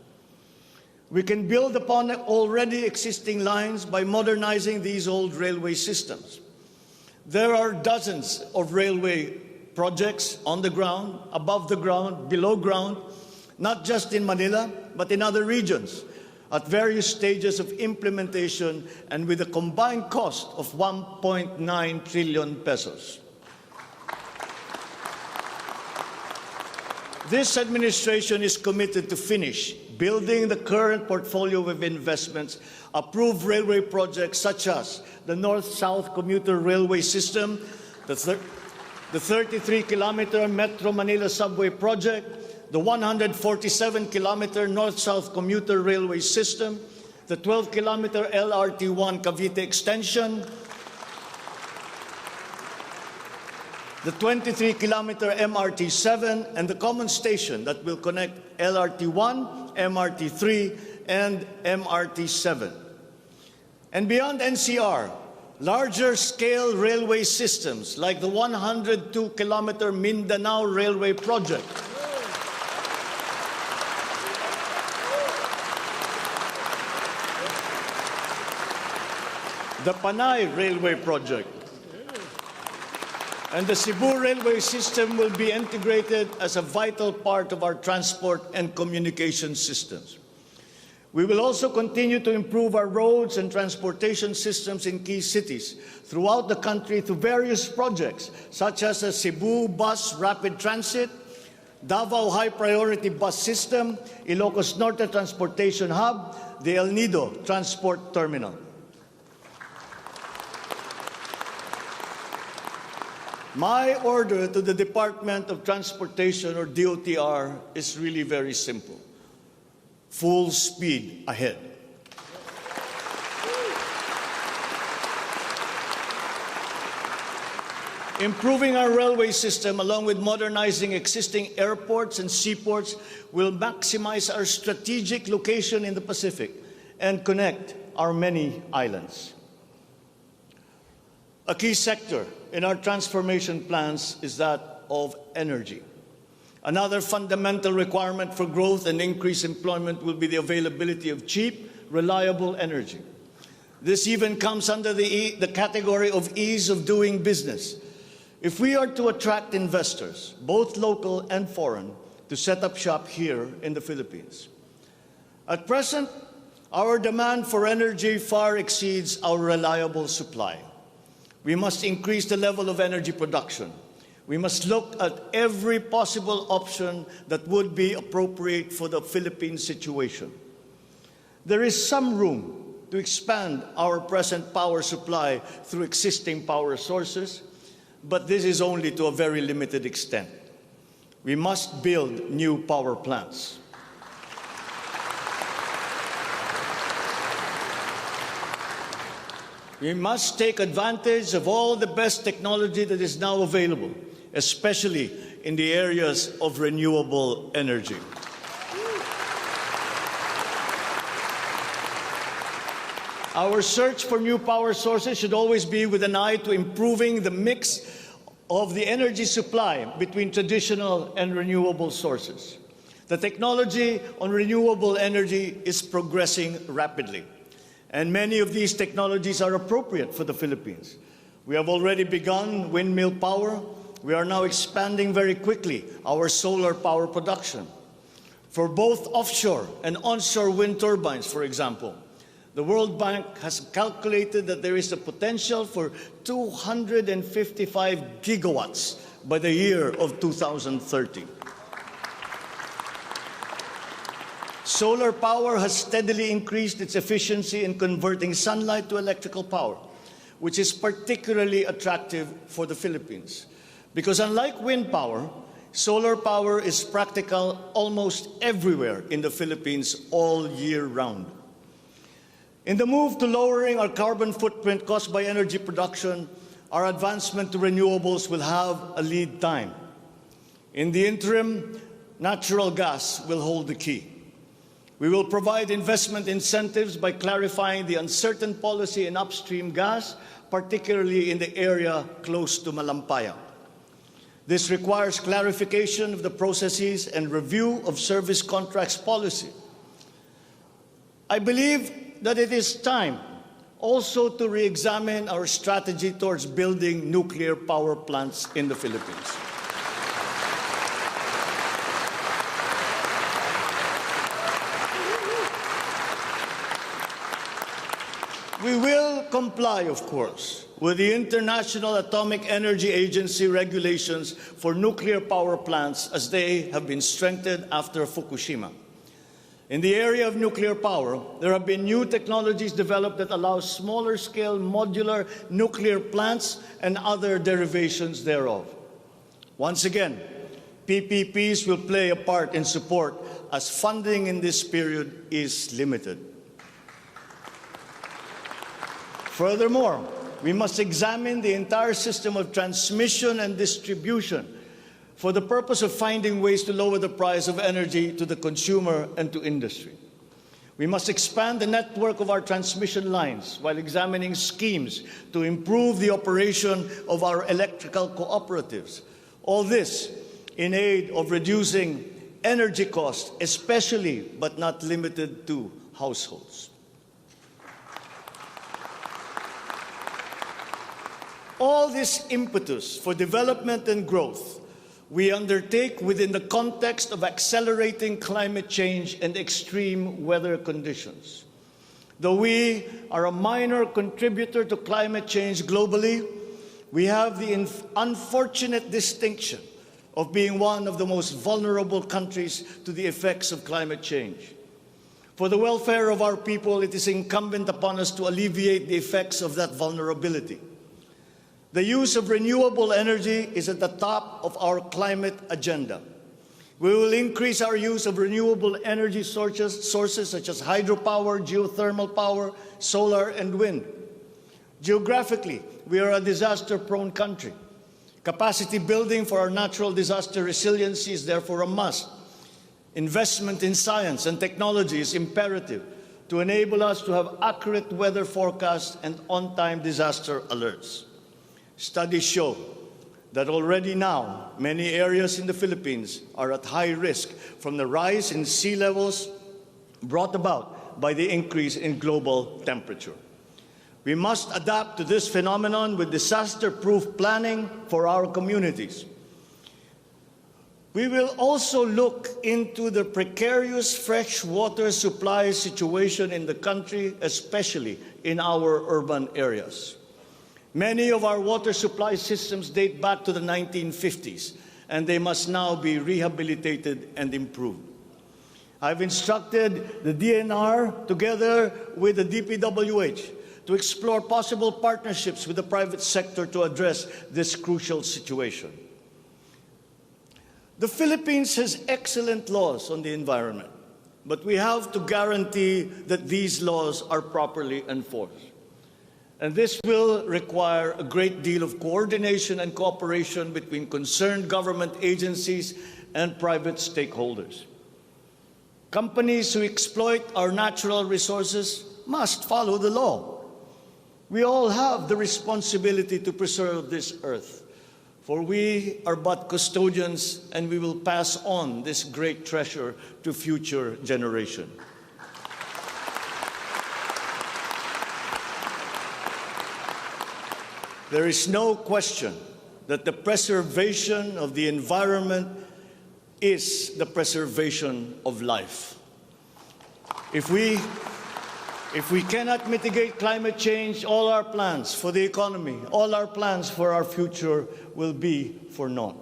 We can build upon already existing lines by modernizing these old railway systems. There are dozens of railway projects on the ground, above the ground, below ground, not just in Manila, but in other regions, at various stages of implementation and with a combined cost of 1.9 trillion pesos. This administration is committed to finish building the current portfolio of investments, approve railway projects such as the North-South Commuter Railway System, the 33-kilometer Metro Manila Subway Project, the 147-kilometer North-South Commuter Railway System, the 12-kilometer LRT-1 Cavite Extension, the 23-kilometer MRT-7, and the common station that will connect LRT-1, MRT-3, and MRT-7. And beyond NCR, larger-scale railway systems like the 102-kilometer Mindanao Railway Project, the Panay Railway Project, and the Cebu Railway System will be integrated as a vital part of our transport and communication systems. We will also continue to improve our roads and transportation systems in key cities throughout the country through various projects, such as the Cebu Bus Rapid Transit, Davao High Priority Bus System, Ilocos Norte Transportation Hub, the El Nido Transport Terminal. My order to the Department of Transportation, or DOTR, is really very simple. Full speed ahead. Improving our railway system, along with modernizing existing airports and seaports, will maximize our strategic location in the Pacific and connect our many islands. A key sector in our transformation plans is that of energy. Another fundamental requirement for growth and increased employment will be the availability of cheap, reliable energy. This even comes under the category of ease of doing business. If we are to attract investors, both local and foreign, to set up shop here in the Philippines. At present, our demand for energy far exceeds our reliable supply. We must increase the level of energy production. We must look at every possible option that would be appropriate for the Philippine situation. There is some room to expand our present power supply through existing power sources, but this is only to a very limited extent. We must build new power plants. We must take advantage of all the best technology that is now available, especially in the areas of renewable energy. Our search for new power sources should always be with an eye to improving the mix of the energy supply between traditional and renewable sources. The technology on renewable energy is progressing rapidly, and many of these technologies are appropriate for the Philippines. We have already begun windmill power. We are now expanding very quickly our solar power production. For both offshore and onshore wind turbines, for example, the World Bank has calculated that there is a potential for 255 gigawatts by the year of 2030. Solar power has steadily increased its efficiency in converting sunlight to electrical power, which is particularly attractive for the Philippines. Because unlike wind power, solar power is practical almost everywhere in the Philippines all year round. In the move to lowering our carbon footprint caused by energy production, our advancement to renewables will have a lead time. In the interim, natural gas will hold the key. We will provide investment incentives by clarifying the uncertain policy in upstream gas, particularly in the area close to Malampaya. This requires clarification of the processes and review of service contracts policy. I believe that it is time also to re-examine our strategy towards building nuclear power plants in the Philippines. We will comply, of course, with the International Atomic Energy Agency regulations for nuclear power plants as they have been strengthened after Fukushima. In the area of nuclear power, there have been new technologies developed that allow smaller-scale modular nuclear plants and other derivations thereof. Once again, PPPs will play a part in support as funding in this period is limited. Furthermore, we must examine the entire system of transmission and distribution for the purpose of finding ways to lower the price of energy to the consumer and to industry. We must expand the network of our transmission lines while examining schemes to improve the operation of our electrical cooperatives. All this in aid of reducing energy costs, especially but not limited to households. All this impetus for development and growth we undertake within the context of accelerating climate change and extreme weather conditions. Though we are a minor contributor to climate change globally, we have the unfortunate distinction of being one of the most vulnerable countries to the effects of climate change. For the welfare of our people, it is incumbent upon us to alleviate the effects of that vulnerability. The use of renewable energy is at the top of our climate agenda. We will increase our use of renewable energy sources such as hydropower, geothermal power, solar, and wind. Geographically, we are a disaster-prone country. Capacity building for our natural disaster resiliency is therefore a must. Investment in science and technology is imperative to enable us to have accurate weather forecasts and on-time disaster alerts. Studies show that already now many areas in the Philippines are at high risk from the rise in sea levels brought about by the increase in global temperature. We must adapt to this phenomenon with disaster-proof planning for our communities. We will also look into the precarious freshwater supply situation in the country, especially in our urban areas. Many of our water supply systems date back to the 1950s, and they must now be rehabilitated and improved. I've instructed the DNR, together with the DPWH, to explore possible partnerships with the private sector to address this crucial situation. The Philippines has excellent laws on the environment, but we have to guarantee that these laws are properly enforced. And this will require a great deal of coordination and cooperation between concerned government agencies and private stakeholders. Companies who exploit our natural resources must follow the law. We all have the responsibility to preserve this earth, for we are but custodians, and we will pass on this great treasure to future generations. There is no question that the preservation of the environment is the preservation of life. If we cannot mitigate climate change, all our plans for the economy, all our plans for our future will be for naught.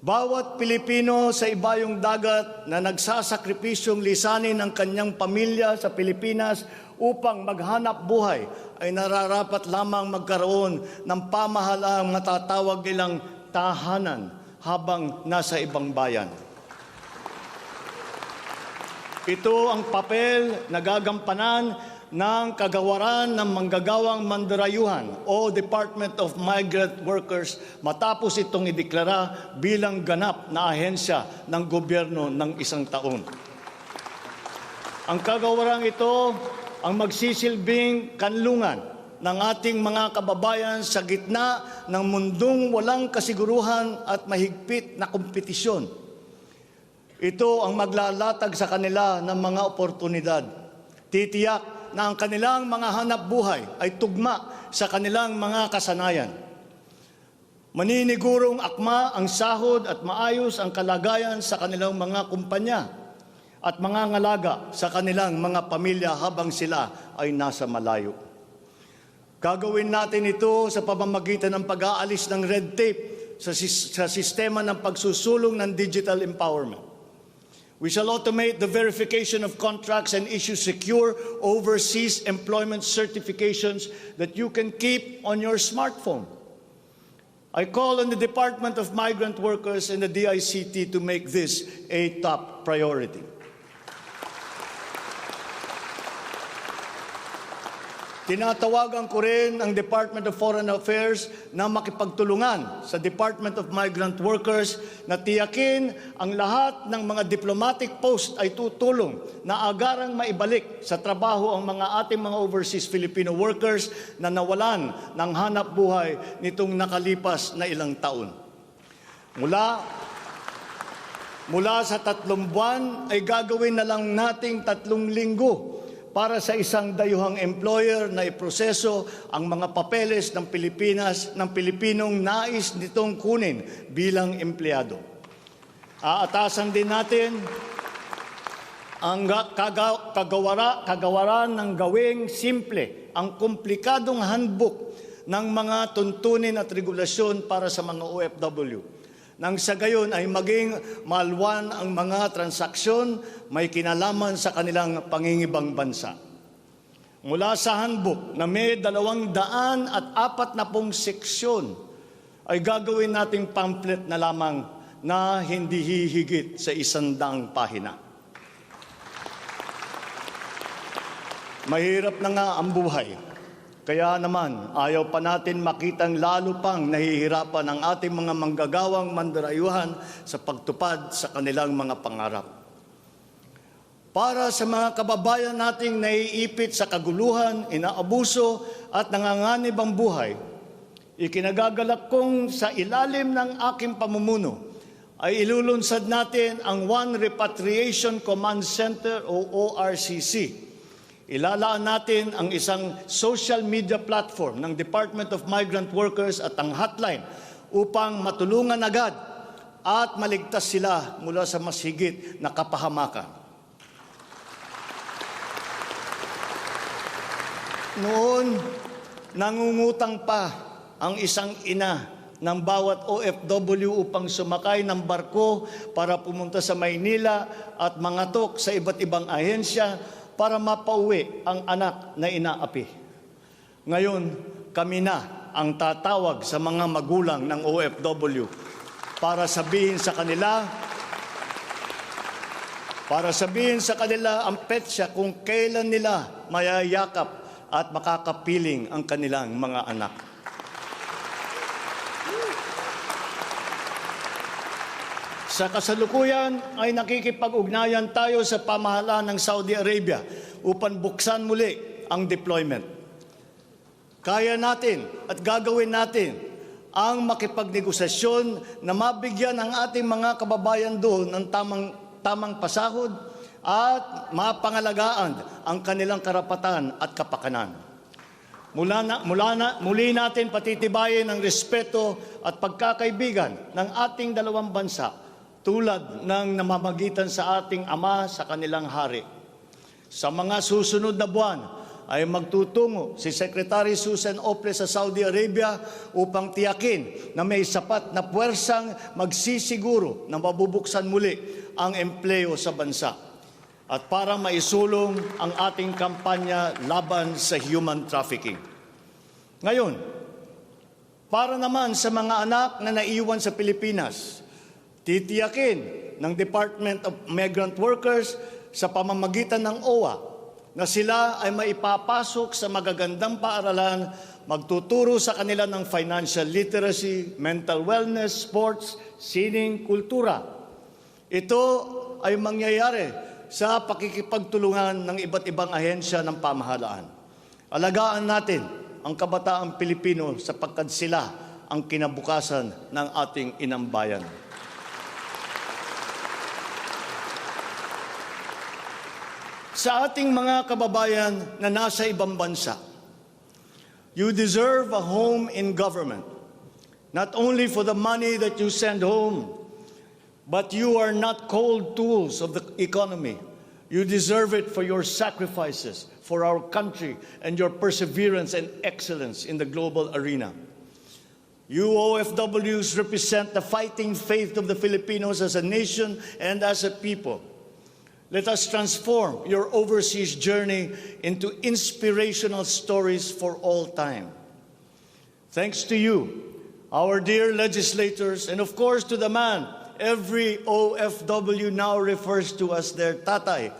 Bawat Pilipino sa ibayong dagat na nagsasakripisyong lisanin ang kanyang pamilya sa Pilipinas upang maghanap buhay ay nararapat lamang magkaroon ng pamahalaang matatawag nilang tahanan habang nasa ibang bayan. Ito ang papel na gagampanan ng kagawaran ng manggagawang mandarayuhan o Department of Migrant Workers matapos itong ideklara bilang ganap na ahensya ng gobyerno ng isang taon. Ang kagawarang ito ang magsisilbing kanlungan ng ating mga kababayan sa gitna ng mundong walang kasiguruhan at mahigpit na kompetisyon. Ito ang maglalatag sa kanila ng mga oportunidad. Titiyak na ang kanilang mga hanap buhay ay tugma sa kanilang mga kasanayan. Maninigurong akma ang sahod at maayos ang kalagayan sa kanilang mga kumpanya. at mangangalaga sa kanilang mga pamilya habang sila ay nasa malayo. Gagawin natin ito sa pamamagitan ng pag-aalis ng red tape sa sistema ng pagsusulong ng digital empowerment. We shall automate the verification of contracts and issue secure overseas employment certifications that you can keep on your smartphone. I call on the Department of Migrant Workers and the DICT to make this a top priority. Tinatawagan ko rin ang Department of Foreign Affairs na makipagtulungan sa Department of Migrant Workers na tiyakin ang lahat ng mga diplomatic post ay tutulong na agarang maibalik sa trabaho ang mga ating mga overseas Filipino workers na nawalan ng hanap buhay nitong nakalipas na ilang taon. Mula sa 3 buwan ay gagawin na lang nating 3 linggo para sa isang dayuhang employer na iproseso ang mga papeles ng Pilipinas ng Pilipinong nais nitong kunin bilang empleyado. Aatasan din natin ang kagawaran ng gawing simple ang komplikadong handbook ng mga tuntunin at regulasyon para sa mga OFW. Nang sa gayon ay maging malwan ang mga transaksyon may kinalaman sa kanilang pangingibang bansa. Mula sa handbook na may 240 seksyon ay gagawin nating pamphlet na lamang na hindi hihigit sa 100 pahina. Mahirap na nga ang buhay. Kaya naman, ayaw pa natin makitang lalo pang nahihirapan ang ating mga manggagawang mandarayuhan sa pagtupad sa kanilang mga pangarap. Para sa mga kababayan nating naiipit sa kaguluhan, inaabuso at nanganganib ang buhay, ikinagagalak kong sa ilalim ng aking pamumuno ay ilulunsad natin ang One Repatriation Command Center o ORCC. Ilalaan natin ang isang social media platform ng Department of Migrant Workers at ang hotline upang matulungan agad at maligtas sila mula sa mas higit na kapahamakan. Noon, nangungutang pa ang isang ina ng bawat OFW upang sumakay ng barko para pumunta sa Maynila at mangatok sa iba't ibang ahensya para mapauwi ang anak na inaapi. Ngayon, kami na ang tatawag sa mga magulang ng OFW para sabihin sa kanila ang petsa kung kailan nila mayayakap at makakapiling ang kanilang mga anak. Sa kasalukuyan ay nakikipag-ugnayan tayo sa pamahalaan ng Saudi Arabia upang buksan muli ang deployment. Kaya natin at gagawin natin ang makipagnegosasyon na mabigyan ang ating mga kababayan doon ng tamang pasahod at mapangalagaan ang kanilang karapatan at kapakanan. Muli natin patitibayin ang respeto at pagkakaibigan ng ating dalawang bansa tulad ng namamagitan sa ating ama sa kanilang hari. Sa mga susunod na buwan ay magtutungo si Secretary Susan Ople sa Saudi Arabia upang tiyakin na may sapat na puwersang magsisiguro na mabubuksan muli ang empleo sa bansa at para maisulong ang ating kampanya laban sa human trafficking. Ngayon, para naman sa mga anak na naiwan sa Pilipinas, titiyakin ng Department of Migrant Workers sa pamamagitan ng OWA na sila ay maipapasok sa magagandang paaralan, magtuturo sa kanila ng financial literacy, mental wellness, sports, sining, kultura. Ito ay mangyayari sa pakikipagtulungan ng iba't ibang ahensya ng pamahalaan. Alagaan natin ang kabataang Pilipino sapagkat sila ang kinabukasan ng ating inang bayan. Sa ating mga kababayan na nasa ibang bansa, you deserve a home in government, not only for the money that you send home, but you are not cold tools of the economy. You deserve it for your sacrifices for our country and your perseverance and excellence in the global arena. You OFWs represent the fighting faith of the Filipinos as a nation and as a people. Let us transform your overseas journey into inspirational stories for all time. Thanks to you, our dear legislators, and of course to the man every OFW now refers to as their tatay,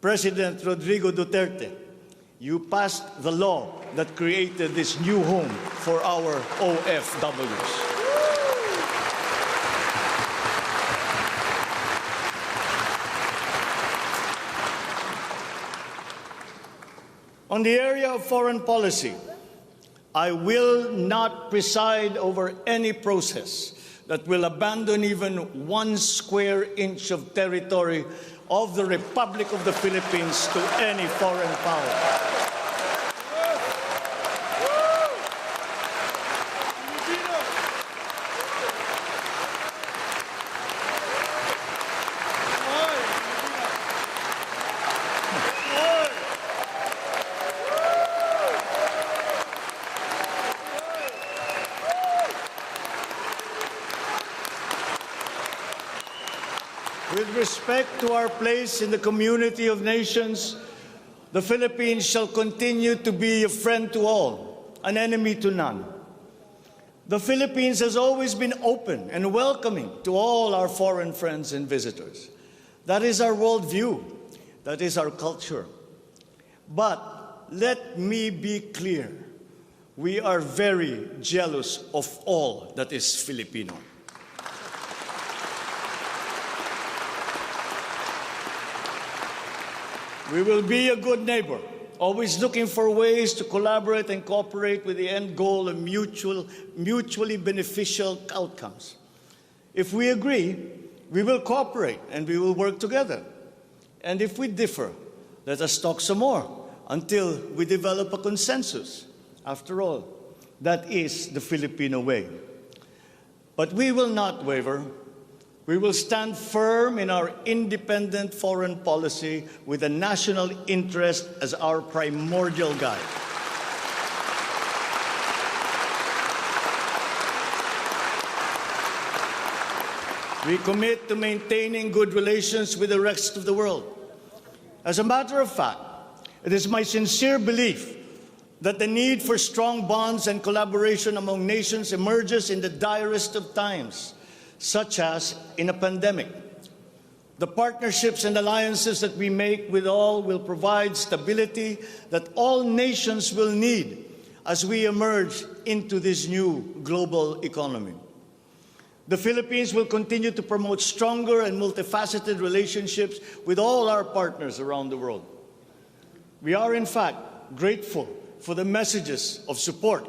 President Rodrigo Duterte. You passed the law that created this new home for our OFWs. On the area of foreign policy, I will not preside over any process that will abandon even 1 square inch of territory of the Republic of the Philippines to any foreign power. With respect to our place in the community of nations, the Philippines shall continue to be a friend to all, an enemy to none. The Philippines has always been open and welcoming to all our foreign friends and visitors. That is our worldview. That is our culture. But let me be clear. We are very jealous of all that is Filipino. We will be a good neighbor, always looking for ways to collaborate and cooperate with the end goal of mutually beneficial outcomes. If we agree, we will cooperate and we will work together. And if we differ, let us talk some more until we develop a consensus. After all, that is the Filipino way. But we will not waver. We will stand firm in our independent foreign policy with the national interest as our primordial guide. We commit to maintaining good relations with the rest of the world. As a matter of fact, it is my sincere belief that the need for strong bonds and collaboration among nations emerges in the direst of times, such as in a pandemic. The partnerships and alliances that we make with all will provide stability that all nations will need as we emerge into this new global economy. The Philippines will continue to promote stronger and multifaceted relationships with all our partners around the world. We are, in fact, grateful for the messages of support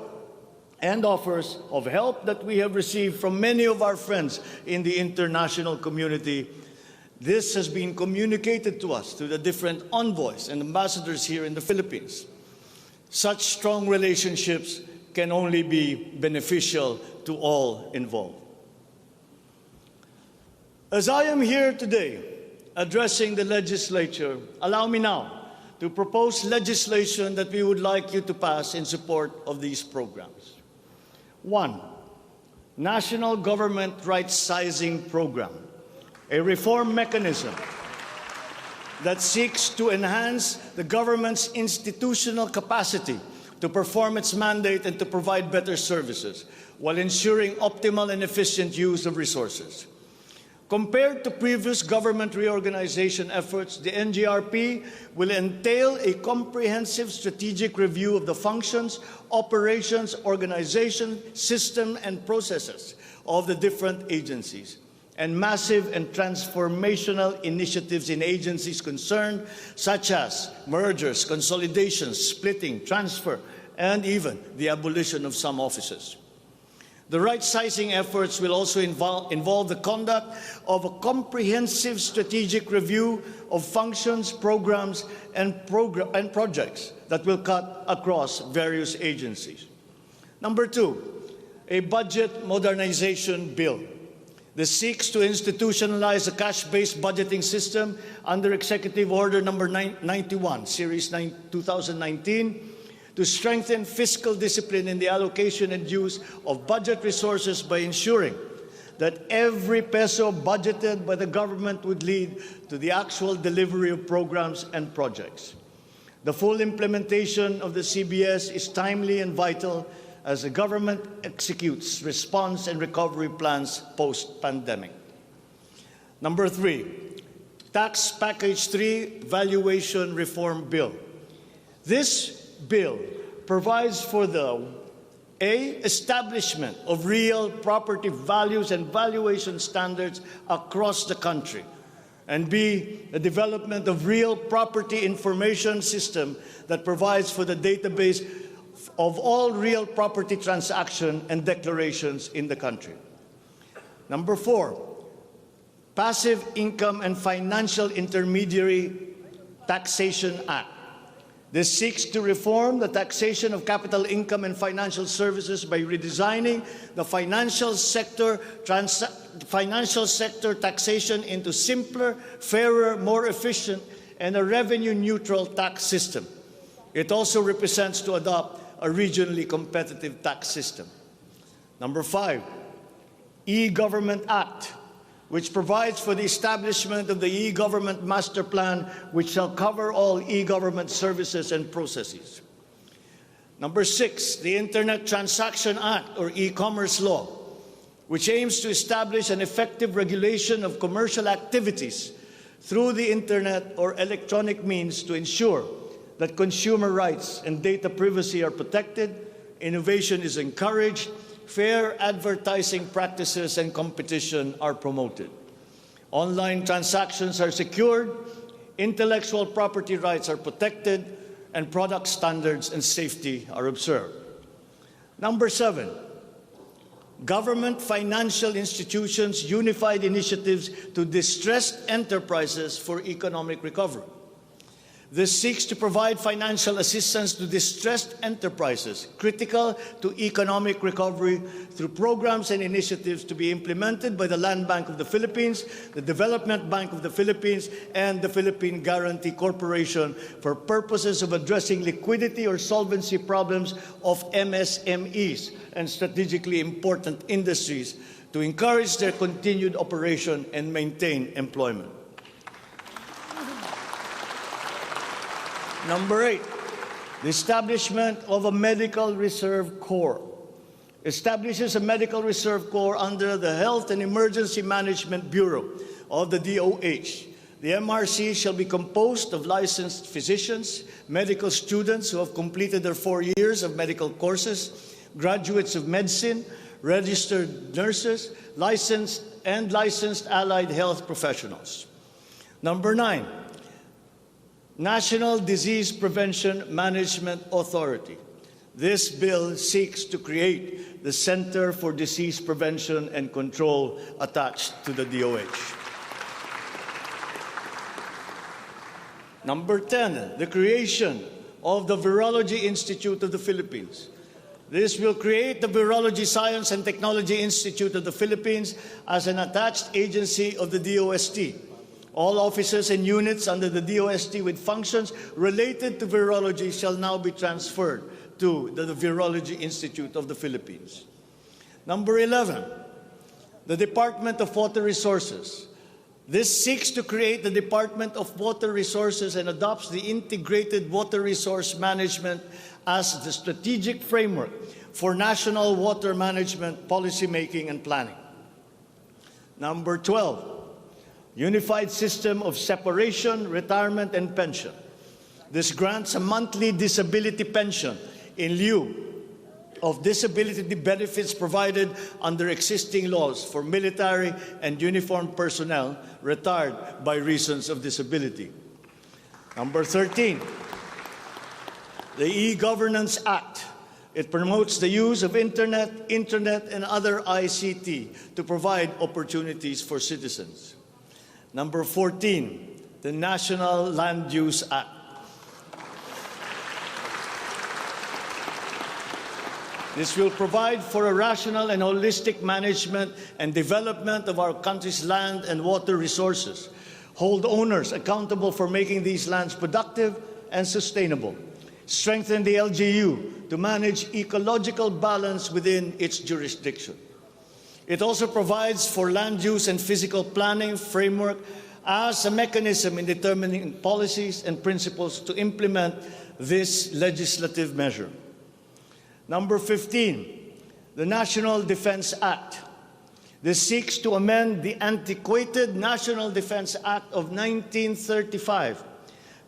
and offers of help that we have received from many of our friends in the international community. This has been communicated to us through the different envoys and ambassadors here in the Philippines. Such strong relationships can only be beneficial to all involved. As I am here today addressing the legislature, allow me now to propose legislation that we would like you to pass in support of these programs. 1, National Government Right-Sizing Program, a reform mechanism that seeks to enhance the government's institutional capacity to perform its mandate and to provide better services while ensuring optimal and efficient use of resources. Compared to previous government reorganization efforts, the NGRP will entail a comprehensive strategic review of the functions, operations, organization, system, and processes of the different agencies, and massive and transformational initiatives in agencies concerned, such as mergers, consolidations, splitting, transfer, and even the abolition of some offices. The right-sizing efforts will also involve the conduct of a comprehensive strategic review of functions, programs, and projects that will cut across various agencies. Number 2, a budget modernization bill. This seeks to institutionalize a cash-based budgeting system under Executive Order Number 91, Series 2019, to strengthen fiscal discipline in the allocation and use of budget resources by ensuring that every peso budgeted by the government would lead to the actual delivery of programs and projects. The full implementation of the CBS is timely and vital as the government executes response and recovery plans post-pandemic. Number 3, Tax Package 3 Valuation Reform Bill. This bill provides for the establishment of real property values and valuation standards across the country, and B, the development of real property information system that provides for the database of all real property transactions and declarations in the country. Number 4, Passive Income and Financial Intermediary Taxation Act. This seeks to reform the taxation of capital income and financial services by redesigning the financial sector taxation into simpler, fairer, more efficient, and a revenue-neutral tax system. It also represents to adopt a regionally competitive tax system. Number 5, E-Government Act, which provides for the establishment of the e-government master plan, which shall cover all e-government services and processes. Number 6, the Internet Transaction Act, or e-commerce law, which aims to establish an effective regulation of commercial activities through the Internet or electronic means to ensure that consumer rights and data privacy are protected, innovation is encouraged, fair advertising practices and competition are promoted. Online transactions are secured, intellectual property rights are protected, and product standards and safety are observed. Number 7, Government Financial Institutions Unified Initiatives to Distressed Enterprises for Economic Recovery. This seeks to provide financial assistance to distressed enterprises critical to economic recovery through programs and initiatives to be implemented by the Land Bank of the Philippines, the Development Bank of the Philippines, and the Philippine Guarantee Corporation for purposes of addressing liquidity or solvency problems of MSMEs and strategically important industries to encourage their continued operation and maintain employment. Number 8, the establishment of a Medical Reserve Corps. Establishes a Medical Reserve Corps under the Health and Emergency Management Bureau of the DOH. The MRC shall be composed of licensed physicians, medical students who have completed their 4 years of medical courses, graduates of medicine, registered nurses, licensed allied health professionals. Number 9, National Disease Prevention Management Authority. This bill seeks to create the Center for Disease Prevention and Control attached to the DOH. Number 10, the creation of the Virology Institute of the Philippines. This will create the Virology Science and Technology Institute of the Philippines as an attached agency of the DOST. All offices and units under the DOST with functions related to virology shall now be transferred to the Virology Institute of the Philippines. Number 11, the Department of Water Resources. This seeks to create the Department of Water Resources and adopts the Integrated Water Resource Management as the strategic framework for national water management, policy making, and planning. Number 12, Unified System of Separation, Retirement, and Pension. This grants a monthly disability pension in lieu of disability benefits provided under existing laws for military and uniformed personnel retired by reasons of disability. Number 13, the E-Governance Act. It promotes the use of internet, and other ICT to provide opportunities for citizens. Number 14, the National Land Use Act. This will provide for a rational and holistic management and development of our country's land and water resources, hold owners accountable for making these lands productive and sustainable, strengthen the LGU to manage ecological balance within its jurisdiction. It also provides for land use and physical planning framework as a mechanism in determining policies and principles to implement this legislative measure. Number 15, the National Defense Act. This seeks to amend the antiquated National Defense Act of 1935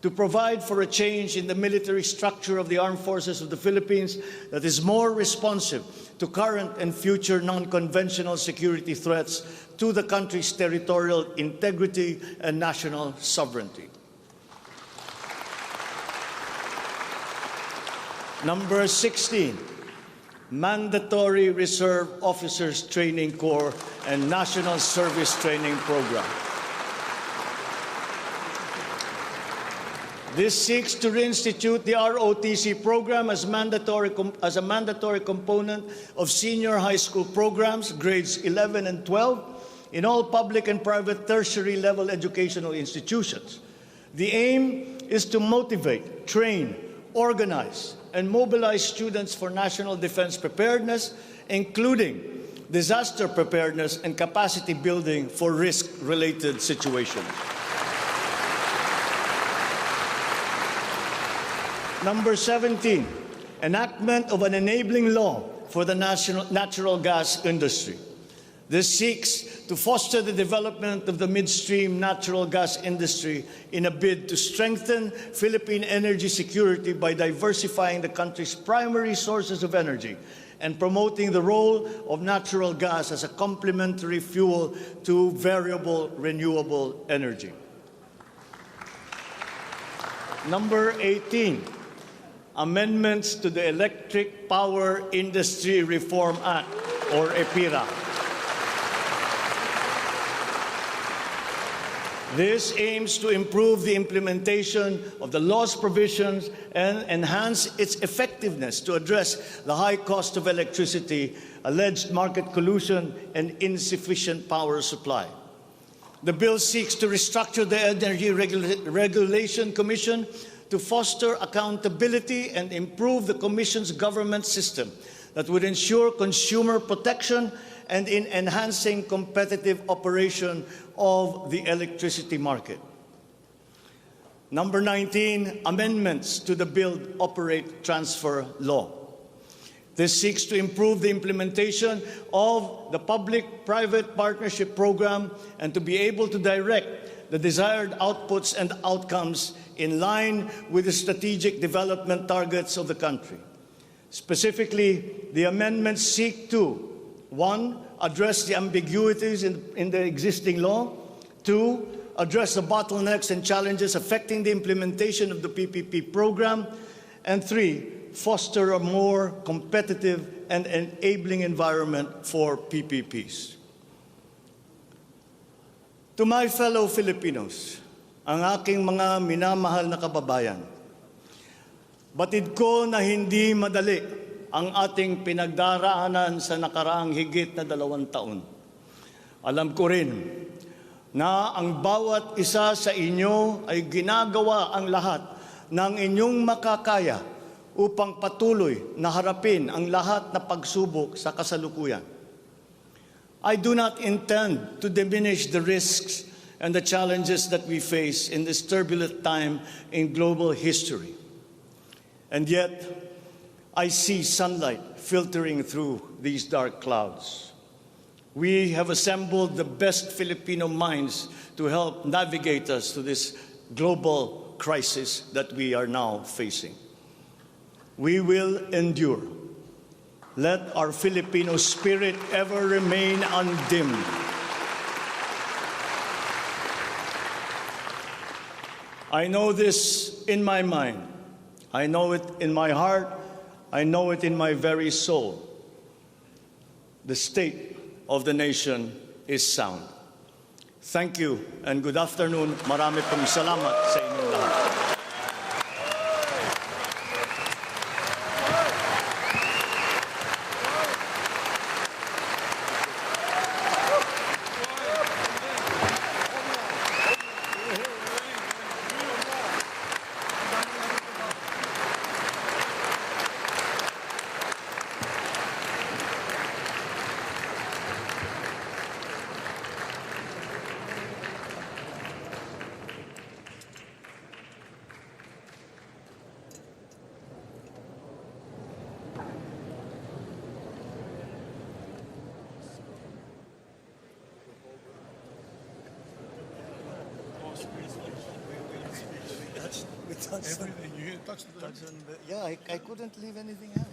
to provide for a change in the military structure of the armed forces of the Philippines that is more responsive to current and future non-conventional security threats to the country's territorial integrity and national sovereignty. Number 16, Mandatory Reserve Officers Training Corps and National Service Training Program. This seeks to reinstitute the ROTC program as a mandatory component of senior high school programs, grades 11 and 12, in all public and private tertiary level educational institutions. The aim is to motivate, train, organize, and mobilize students for national defense preparedness, including disaster preparedness and capacity building for risk-related situations. Number 17, enactment of an enabling law for the natural gas industry. This seeks to foster the development of the midstream natural gas industry in a bid to strengthen Philippine energy security by diversifying the country's primary sources of energy and promoting the role of natural gas as a complementary fuel to variable renewable energy. Number 18, amendments to the Electric Power Industry Reform Act, or EPIRA. This aims to improve the implementation of the law's provisions and enhance its effectiveness to address the high cost of electricity, alleged market collusion, and insufficient power supply. The bill seeks to restructure the Energy Regulation Commission to foster accountability and improve the Commission's government system that would ensure consumer protection and in enhancing competitive operation of the electricity market. Number 19, amendments to the Build, Operate, Transfer law. This seeks to improve the implementation of the public-private partnership program and to be able to direct the desired outputs and outcomes in line with the strategic development targets of the country. Specifically, the amendments seek to 1. Address the ambiguities in the existing law. 2. Address the bottlenecks and challenges affecting the implementation of the PPP program. And 3. Foster a more competitive and enabling environment for PPPs. To my fellow Filipinos, ang aking mga minamahal na kababayan, batid ko na hindi madali ang ating pinagdaraanan sa nakaraang higit na 2 taon. Alam ko rin na ang bawat isa sa inyo ay ginagawa ang lahat ng inyong makakaya upang patuloy na harapin ang lahat na pagsubok sa kasalukuyan. I do not intend to diminish the risks and the challenges that we face in this turbulent time in global history. And yet, I see sunlight filtering through these dark clouds. We have assembled the best Filipino minds to help navigate us to this global crisis that we are now facing. We will endure. Let our Filipino spirit ever remain undimmed. I know this in my mind. I know it in my heart. I know it in my very soul. The state of the nation is sound. Thank you and good afternoon. Marami pong salamat sa inyong lahat. Everything. You touch the Yeah, I couldn't leave anything out.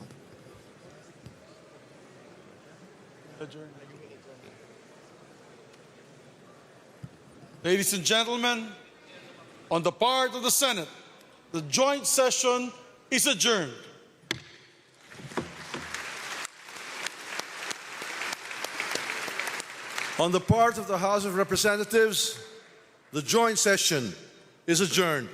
adjourn. Ladies and gentlemen, on the part of the Senate, the joint session is adjourned. On the part of the House of Representatives, the joint session is adjourned.